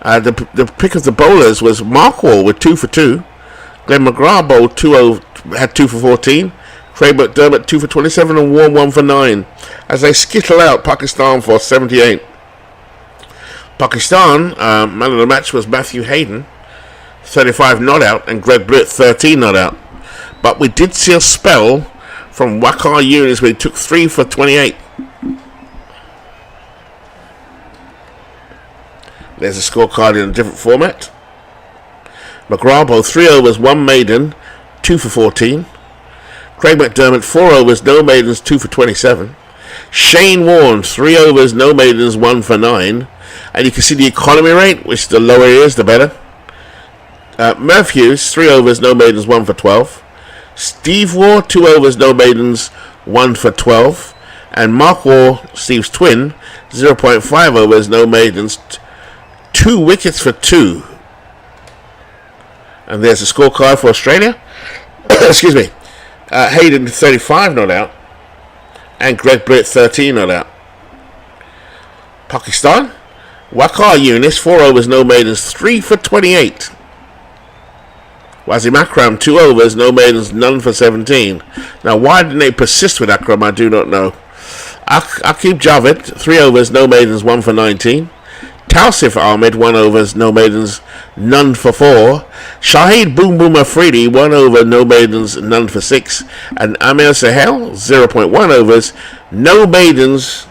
The pick of the bowlers was Markwell with 2 for 2. Glenn McGrath bowled had 2 for 14. Craig McDermott 2 for 27 and Warren 1 for 9. As they skittle out Pakistan for 78. Pakistan, man of the match was Matthew Hayden, 35 not out, and Greg Blewett 13 not out. But we did see a spell from Waqar Younis where he took 3 for 28. There's a scorecard in a different format. McGrath bowled 3 overs, 1 maiden, 2 for 14. Craig McDermott 4 overs, no maidens, 2 for 27. Shane Warne 3 overs, no maidens, 1 for 9. And you can see the economy rate, which the lower it is, the better. Matthews 3 overs, no maidens, 1 for 12. Steve Waugh 2 overs, no maidens, 1 for 12. And Mark Waugh, Steve's twin, 0.5 overs, no maidens, 2 wickets for 2. And there's the scorecard for Australia. Excuse me. Hayden 35 not out, and Greg Blewett 13 not out. Pakistan, Waqar Younis 4 overs, no maidens, 3 for 28. Wasim Akram, 2 overs, no maidens, none for 17. Now, why didn't they persist with Akram, I do not know. Akib Javed, 3 overs, no maidens, 1 for 19. Tausif Ahmed, 1 overs, no maidens, none for 4. Shahid Boom Boom Afridi, 1 over, no maidens, none for 6. And Amir Sahel, 0.1 overs, no maidens.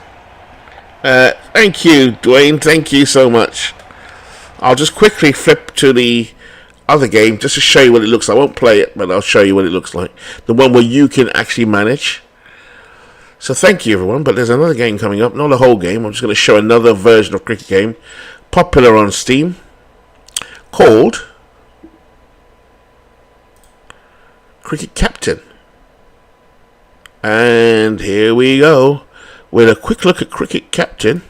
Thank you, Dwayne. Thank you so much. I'll just quickly flip to the other game just to show you what it looks like. I won't play it, but I'll show you what it looks like. The one where you can actually manage. So thank you, everyone. But there's another game coming up. Not a whole game. I'm just going to show another version of cricket game. Popular on Steam. Called Cricket Captain. And here we go. With a quick look at Cricket Captain.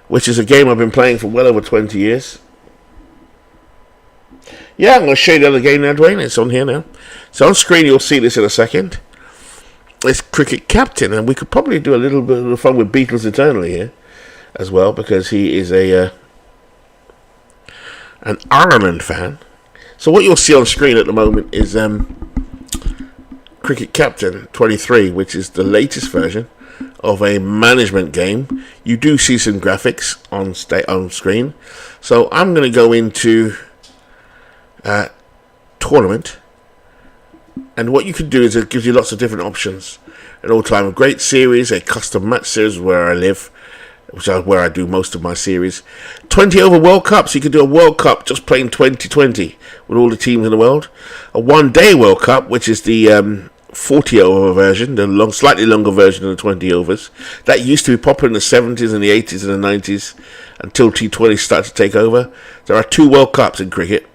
Which is a game I've been playing for well over 20 years. Yeah, I'm going to show you the other game now, Dwayne. It's on here now. So on screen, you'll see this in a second. It's Cricket Captain, and we could probably do a little bit of fun with Beatles Eternally here as well, because he is an Ireland fan. So what you'll see on screen at the moment is Cricket Captain 23, which is the latest version of a management game. You do see some graphics on screen. So I'm going to go into tournament. And what you can do is it gives you lots of different options at all time. A great series, a custom match series where I live, which is where I do most of my series. 20 over World Cups. You can do a World Cup just playing 2020 with all the teams in the world. A 1 day World Cup, which is the 40 over version, the slightly longer version of the 20 overs. That used to be popular in the 70s and the 80s and the 90s until T20 started to take over. There are 2 World Cups in cricket.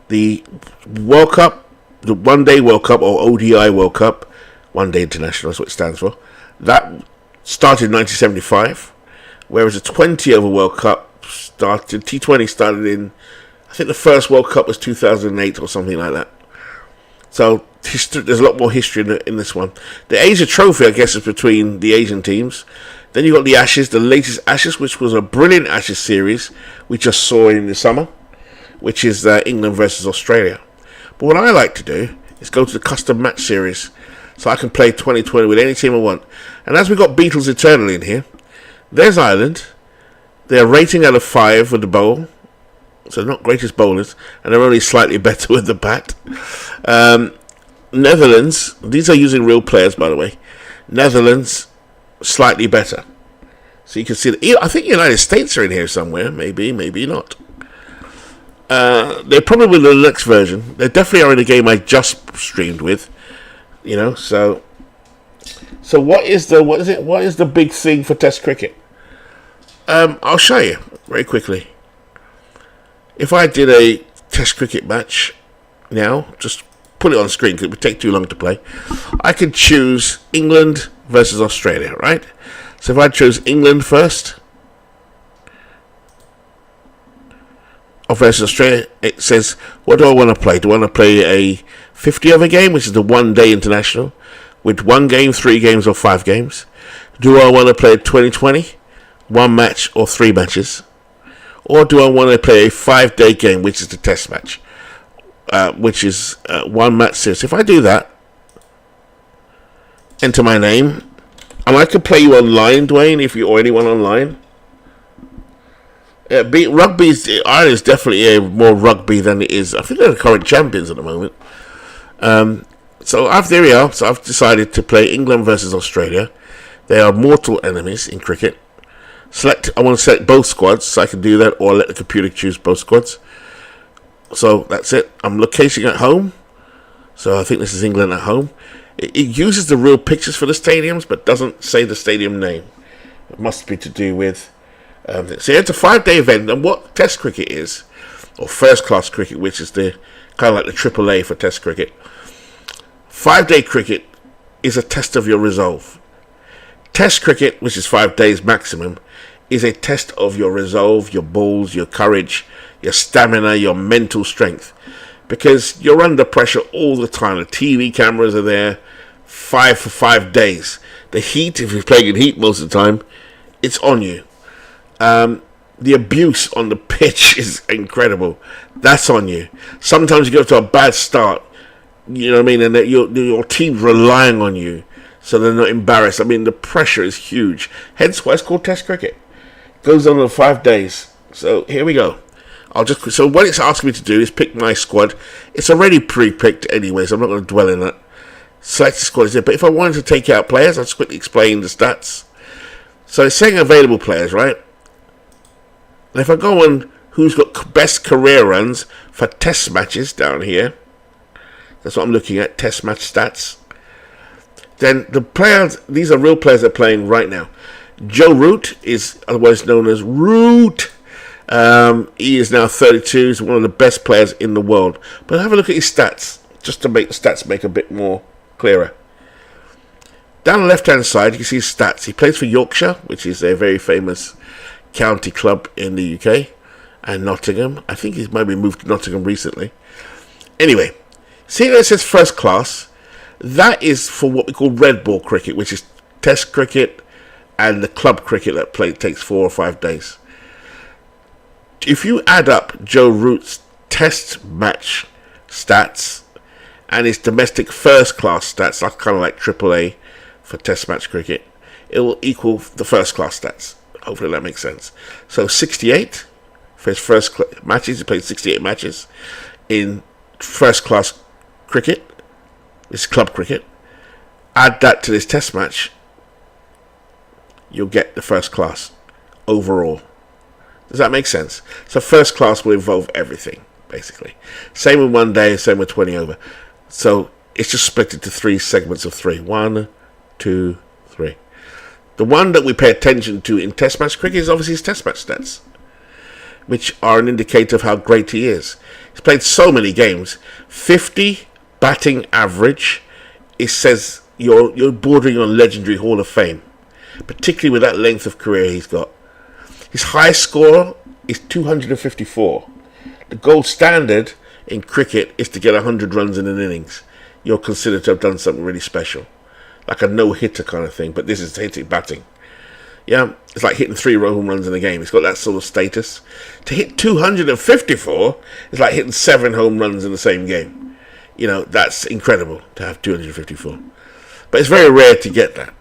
The World Cup, the 1 day World Cup or ODI World Cup, 1 day international, that's what it stands for. That started in 1975, whereas the 20 over World Cup started, T20 started in, I think the first World Cup was 2008 or something like that. So there's a lot more history in this one. The Asia Trophy, I guess, is between the Asian teams. Then you've got the Ashes, the latest Ashes, which was a brilliant Ashes series we just saw in the summer, which is England versus Australia. But what I like to do is go to the custom match series, so I can play 2020 with any team I want. And as we got Beatles Eternally in here, there's Ireland. They're rating out of 5 with the bowl, so they're not greatest bowlers, and they're only slightly better with the bat. Netherlands, these are using real players, by the way. Netherlands, slightly better. So you can see that. I think the United States are in here somewhere. Maybe, maybe not. They're probably the next version. They definitely are in the game I just streamed with. You know, so what is the big thing for Test cricket? I'll show you very quickly. If I did a Test cricket match now, just put it on screen because it would take too long to play. I could choose England versus Australia, right? So if I chose England first, or versus Australia, it says, what do I want to play? Do I want to play a 50 over game, which is the 1 day international, with 1 game, 3 games, or 5 games? Do I want to play 2020, 1 match or 3 matches? Or do I want to play a 5-day game, which is the test match, which is 1 match series? If I do that, enter my name, and I can play you online, Dwayne, if you're anyone online. Ireland is definitely more rugby than it is. I think they're the current champions at the moment. There we are. So I've decided to play England versus Australia. They are mortal enemies in cricket. I want to select both squads, so I can do that, or let the computer choose both squads. So that's it. I'm locating at home. So I think this is England at home. It uses the real pictures for the stadiums, but doesn't say the stadium name. It must be to do with... so it's a 5-day event, and what Test cricket is, or first class cricket, which is the kind of like the AAA for Test cricket. 5-day cricket is a test of your resolve. Test cricket, which is 5 days maximum, is a test of your resolve, your balls, your courage, your stamina, your mental strength, because you're under pressure all the time. The TV cameras are there, 5 days. The heat, if you're playing in heat most of the time, it's on you. The abuse on the pitch is incredible. That's on you. Sometimes you go to a bad start, you know what I mean, and that your team's relying on you, so they're not embarrassed. I mean, the pressure is huge. Hence why it's called Test cricket. Goes on in 5 days. So here we go. So what it's asking me to do is pick my squad. It's already pre-picked anyway, so I'm not going to dwell in that. Select the squad is there. But if I wanted to take out players, I'll just quickly explain the stats. So it's saying available players, right? And if I go on who's got best career runs for test matches down here, that's what I'm looking at, test match stats. Then the players, these are real players that are playing right now. Joe Root is otherwise known as Root. He is now 32. He's one of the best players in the world. But have a look at his stats, just to make the stats make a bit more clearer. Down the left-hand side, you can see his stats. He plays for Yorkshire, which is a very famous county club in the UK, and Nottingham. I think he's maybe moved to Nottingham recently. Anyway, see that it says first class? That is for what we call red ball cricket, which is test cricket and the club cricket that takes 4 or 5 days. If you add up Joe Root's test match stats and his domestic first class stats, that's kind of like AAA for test match cricket, it will equal the first class stats. Hopefully that makes sense. So 68 for his first matches. He played 68 matches in first class cricket. It's club cricket. Add that to this test match, you'll get the first class overall. Does that make sense? So first class will involve everything, basically. Same with 1 day, same with 20 over. So it's just split into 3 segments of 3. 1, 2, 3. The one that we pay attention to in test match cricket is obviously his test match stats, which are an indicator of how great he is. He's played so many games. 50 batting average. It says you're bordering on legendary Hall of Fame, particularly with that length of career he's got. His highest score is 254. The gold standard in cricket is to get 100 runs in an innings. You're considered to have done something really special, like a no-hitter kind of thing, but this is hitting batting. Yeah, it's like hitting 3 home runs in a game. It's got that sort of status. To hit 254 is like hitting 7 home runs in the same game. You know, that's incredible to have 254. But it's very rare to get that.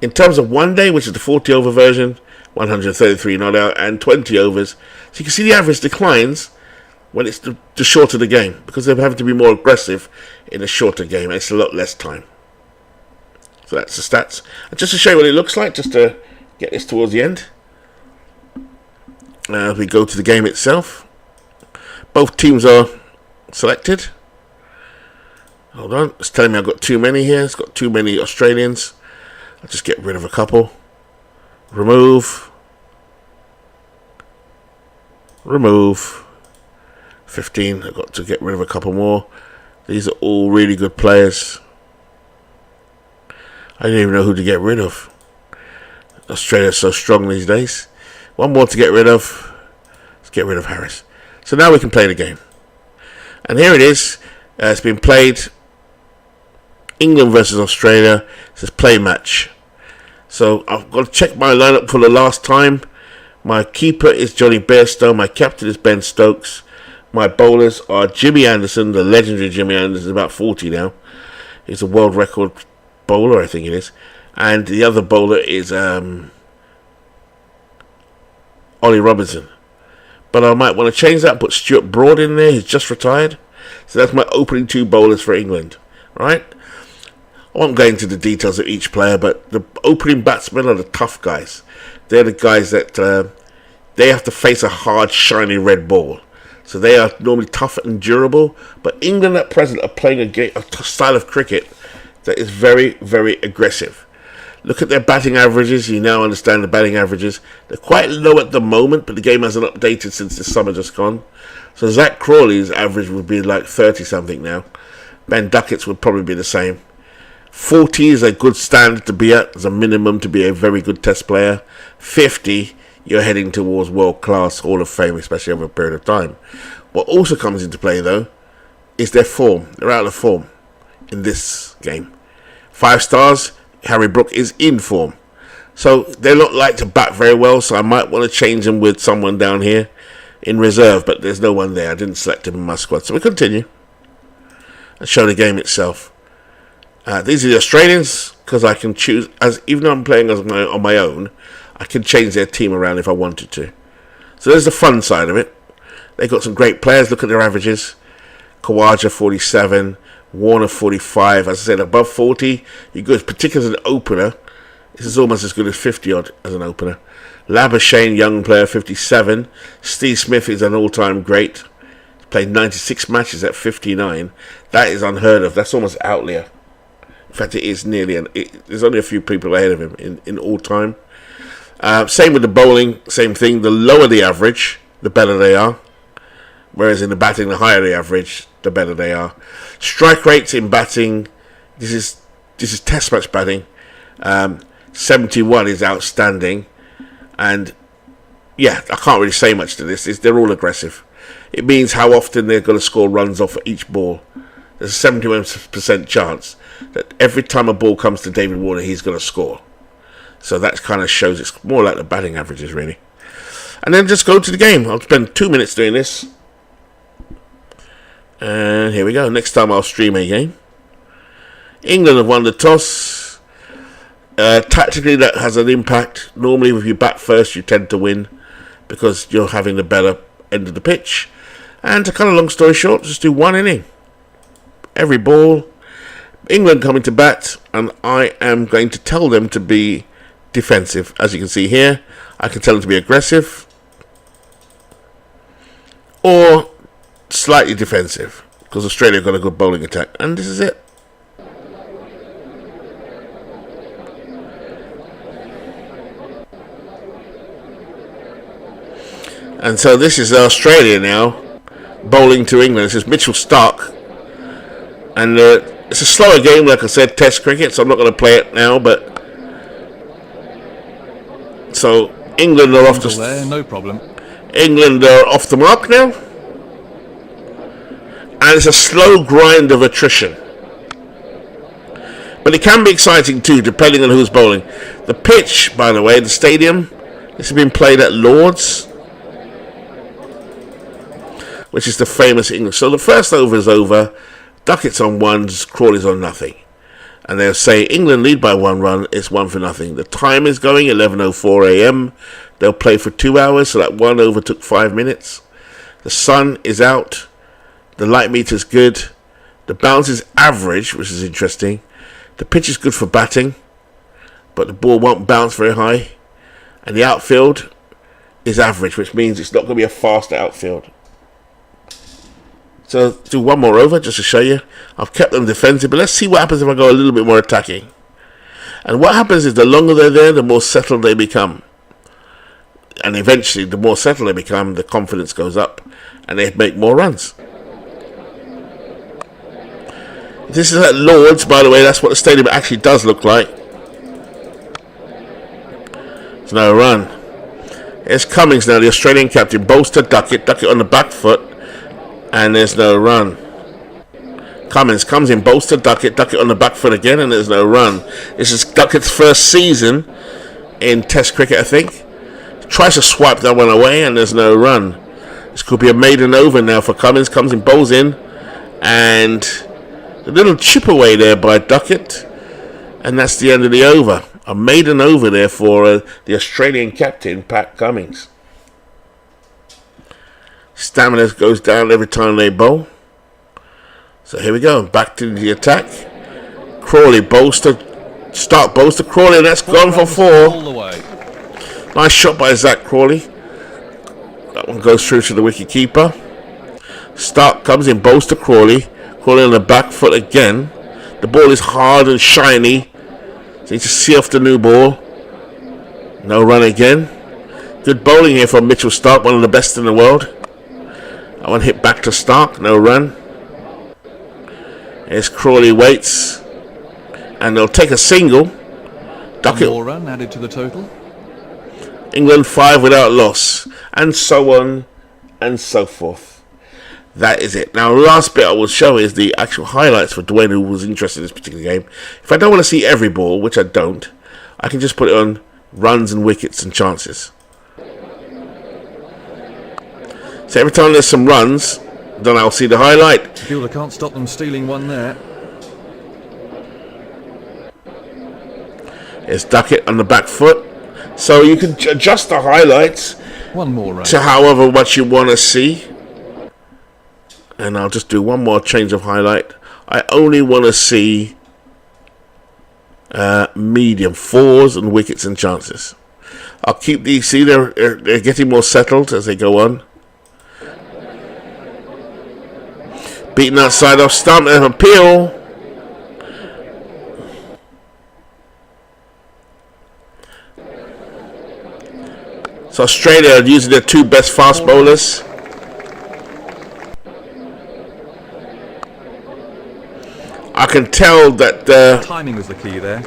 In terms of 1 day, which is the 40 over version, 133 not out, and 20 overs. So you can see the average declines when it's the shorter the game, because they're having to be more aggressive in a shorter game. It's a lot less time. So that's the stats. And just to show you what it looks like, just to get this towards the end. We go to the game itself. Both teams are selected. Hold on, it's telling me I've got too many here. It's got too many Australians. I'll just get rid of a couple. Remove. 15. I've got to get rid of a couple more. These are all really good players. I didn't even know who to get rid of. Australia's so strong these days. One more to get rid of. Let's get rid of Harris. So now we can play the game. And here it is. It's been played. England versus Australia. It says play match. So I've got to check my lineup for the last time. My keeper is Johnny Bairstow. My captain is Ben Stokes. My bowlers are Jimmy Anderson, the legendary Jimmy Anderson, about 40 now. He's a world record bowler, I think it is. And the other bowler is Ollie Robinson. But I might want to change that, put Stuart Broad in there. He's just retired. So that's my opening 2 bowlers for England. Right? I won't go into the details of each player, but the opening batsmen are the tough guys. They're the guys that they have to face a hard, shiny red ball. So they are normally tough and durable. But England at present are playing a style of cricket that is very, very aggressive. Look at their batting averages. You now understand the batting averages. They're quite low at the moment, but the game hasn't updated since the summer just gone. So Zach Crawley's average would be like 30-something now. Ben Duckett's would probably be the same. 40 is a good standard to be at, as a minimum to be a very good test player. 50, you're heading towards world-class Hall of Fame, especially over a period of time. What also comes into play, though, is their form. They're out of form in this game. 5 stars, Harry Brook is in form. So they don't like to bat very well, so I might want to change them with someone down here in reserve, but there's no one there. I didn't select him in my squad. So we continue and show the game itself. These are the Australians, because I can choose, as even though I'm playing on my own, I can change their team around if I wanted to. So there's the fun side of it. They've got some great players. Look at their averages. Khawaja 47, Warner 45. As I said, above 40, you're good, particularly as an opener. This is almost as good as 50 odd as an opener. Labuschagne, young player, 57. Steve Smith is an all-time great. He's played 96 matches at 59. That is unheard of. That's almost outlier. In fact, it is nearly. There's only a few people ahead of him in all time. Same with the bowling. Same thing. The lower the average, the better they are. Whereas in the batting, the higher the average, the better they are. Strike rates in batting. This is test match batting. 71 is outstanding, and yeah, I can't really say much to this. They're all aggressive. It means how often they're going to score runs off each ball. There's a 71% chance that every time a ball comes to David Warner, he's going to score. So that kind of shows it's more like the batting averages, really. And then just go to the game. I'll spend 2 minutes doing this. And here we go. Next time I'll stream a game. England have won the toss. Tactically, that has an impact. Normally, if you bat first, you tend to win because you're having the better end of the pitch. And to cut a long story short, just do one inning. Every ball. England coming to bat, and I am going to tell them to be defensive. As you can see here, I can tell them to be aggressive or slightly defensive because Australia got a good bowling attack. And this is it. And so this is Australia now, bowling to England. This is Mitchell Starc. And it's a slower game, like I said, Test cricket, so I'm not going to play it now. But so England are off the no problem. England are off the mark now. And it's a slow grind of attrition. But it can be exciting too, depending on who's bowling. The pitch, by the way, the stadium, this has been played at Lord's, which is the famous England. So the first over is over. Duckett's on ones, Crawley's on nothing. And they'll say England lead by 1 run, it's 1-0. The time is going, 11:04 a.m. They'll play for 2 hours, so that 1 over took 5 minutes. The sun is out. The light meter's good. The bounce is average, which is interesting. The pitch is good for batting, but the ball won't bounce very high. And the outfield is average, which means it's not going to be a fast outfield. So do one more over just to show you. I've kept them defensive, but let's see what happens if I go a little bit more attacking. And what happens is the longer they're there, the more settled they become. And eventually, the more settled they become, the confidence goes up, and they make more runs. This is at Lord's, by the way. That's what the stadium actually does look like. There's no run. Here's Cummings now, the Australian captain. Bolster, Duckett on the back foot. And there's no run. Cummins comes in, Bolster, Duckett on the back foot again, and there's no run. This is Duckett's first season in Test cricket, I think. Tries to swipe that one away, and there's no run. This could be a maiden over now for Cummins. Comes in, bowls in, and a little chip away there by Duckett, and that's the end of the over. A maiden over there for the Australian captain, Pat Cummins. Stamina goes down every time they bowl. So here we go. Back to the attack. Crawley, Bolster, Starc, Bolster, Crawley, and that's gone for 4. All the way. Nice shot by Zach Crawley. That one goes through to the wicket-keeper. Starc comes in, Bolster, Crawley. Crawley on the back foot again. The ball is hard and shiny. So you just see off the new ball. No run again. Good bowling here from Mitchell Starc, one of the best in the world. That one hit back to Starc, no run. Here's Crawley, waits, and they'll take a single. Duckett. More run added to the total. England 5 without loss, and so on and so forth. That is it. Now, the last bit I will show is the actual highlights for Dwayne, who was interested in this particular game. If I don't want to see every ball, which I don't, I can just put it on runs and wickets and chances. So every time there's some runs, then I'll see the highlight. Fielder can't stop them stealing one there. It's Duckett on the back foot. So you can adjust the highlights One more run. to however much you want to see. And I'll just do one more change of highlight. I only want to see medium, fours and wickets and chances. I'll keep these. See, they're getting more settled as they go on. Beating that side off stump of appeal. So Australia are using their two best fast bowlers. I can tell that Timing was the key there.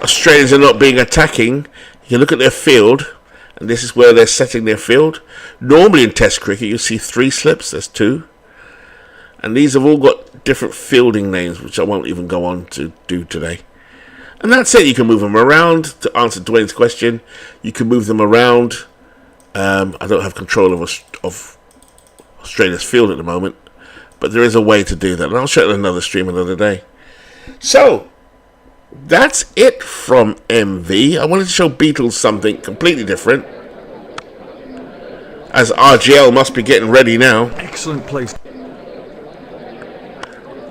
Australians are not being attacking. You look at their field, and this is where they're setting their field. Normally in Test cricket, you see 3 slips. There's 2. And these have all got different fielding names, which I won't even go on to do today. And that's it. You can move them around. To answer Dwayne's question, you can move them around. I don't have control of Australia's field at the moment, but there is a way to do that. And I'll show it in another stream another day. So, that's it from MV. I wanted to show Beatles something completely different, as RGL must be getting ready now. Excellent place.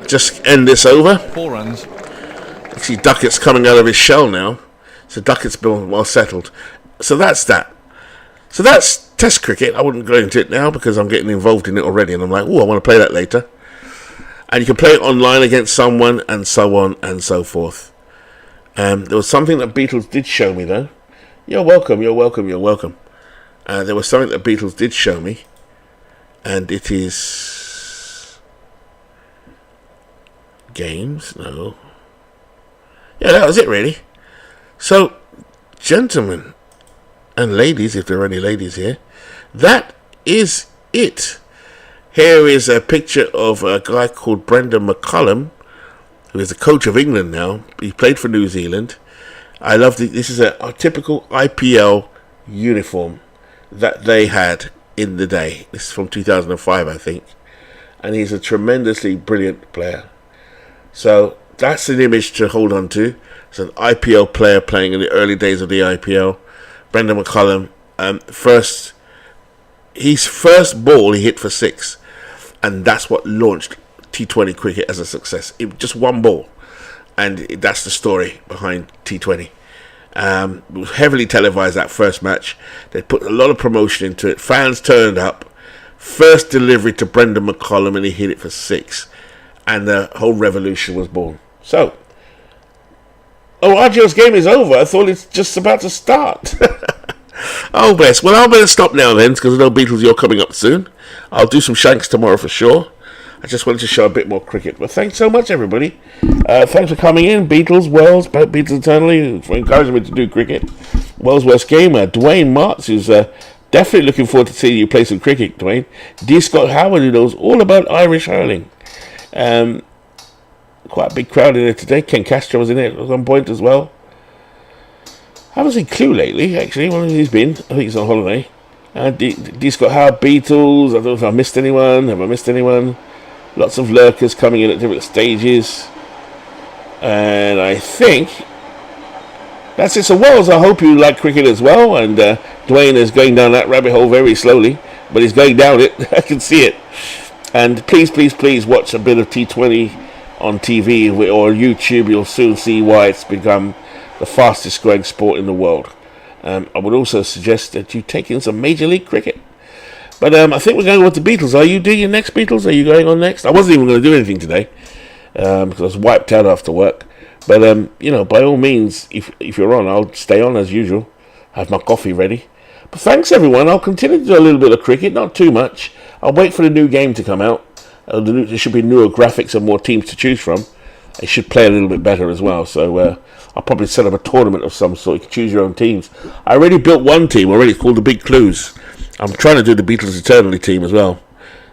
Just end this over. 4 runs. See, Duckett's coming out of his shell now. So Duckett's been well settled. So that's that. So that's Test cricket. I wouldn't go into it now because I'm getting involved in it already. And I'm like, oh, I want to play that later. And you can play it online against someone and so on and so forth. There was something that Beatles did show me, though. You're welcome, you're welcome, you're welcome. There was something that Beatles did show me. And it is... games? No. Yeah, that was it, really. So, gentlemen and ladies, if there are any ladies here, that is it. Here is a picture of a guy called Brendan McCullum, who is the coach of England now. He played for New Zealand. I love this is a typical IPL uniform that they had in the day. This is from 2005, I think. And he's a tremendously brilliant player. So that's an image to hold on to. It's an IPL player playing in the early days of the IPL. Brendan McCullum, his first ball he hit for 6, and that's what launched T20 cricket as a success. Just one ball, and that's the story behind T20. It was heavily televised, that first match. They put a lot of promotion into it. Fans turned up. First delivery to Brendan McCullum, and he hit it for 6, and the whole revolution was born. So, RGL's game is over. I thought it's just about to start. Oh, bless. Well, I'll better stop now then, because I know Beatles, you're coming up soon. I'll do some shanks tomorrow for sure. I just wanted to show a bit more cricket. But thanks so much, everybody. Thanks for coming in. Beatles, Wells, Beatles eternally, for encouraging me to do cricket. Wells West Gamer, Dwayne Martz, who's definitely looking forward to seeing you play some cricket, Dwayne. D. Scott Howard, who knows all about Irish hurling. Quite a big crowd in there today. Ken Castro was in it at one point as well. I haven't seen Clue lately, actually. Where he's been? I think he's on holiday. D. Scott Howard, Beatles. I don't know if I missed anyone. Have I missed anyone? Lots of lurkers coming in at different stages. And I think that's it. So, Wells, I hope you like cricket as well. And Dwayne is going down that rabbit hole very slowly, but he's going down it. I can see it. And please, please, please watch a bit of T20 on TV or YouTube. You'll soon see why it's become the fastest growing sport in the world. I would also suggest that you take in some Major League Cricket. But I think we're going with the Beatles. Are you doing your next, Beatles? Are you going on next? I wasn't even going to do anything today because I was wiped out after work. But, by all means, if you're on, I'll stay on as usual. Have my coffee ready. But thanks, everyone. I'll continue to do a little bit of cricket, not too much. I'll wait for the new game to come out. There should be newer graphics and more teams to choose from. It should play a little bit better as well. So I'll probably set up a tournament of some sort. You can choose your own teams. I already built one team already called the Big Clues. I'm trying to do the Beatles Eternally team as well.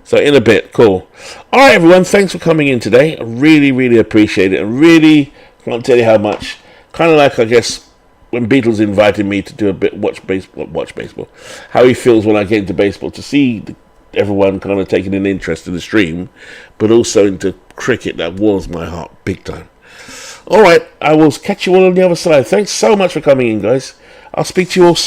So in a bit, cool. All right, everyone. Thanks for coming in today. I really, really appreciate it. I really can't tell you how much. Kind of like, I guess, when Beatles invited me to do a bit watch baseball, how he feels when I get into baseball, to see everyone kind of taking an interest in the stream, but also into cricket. That warms my heart big time. All right, I will catch you all on the other side. Thanks so much for coming in, guys. I'll speak to you all soon.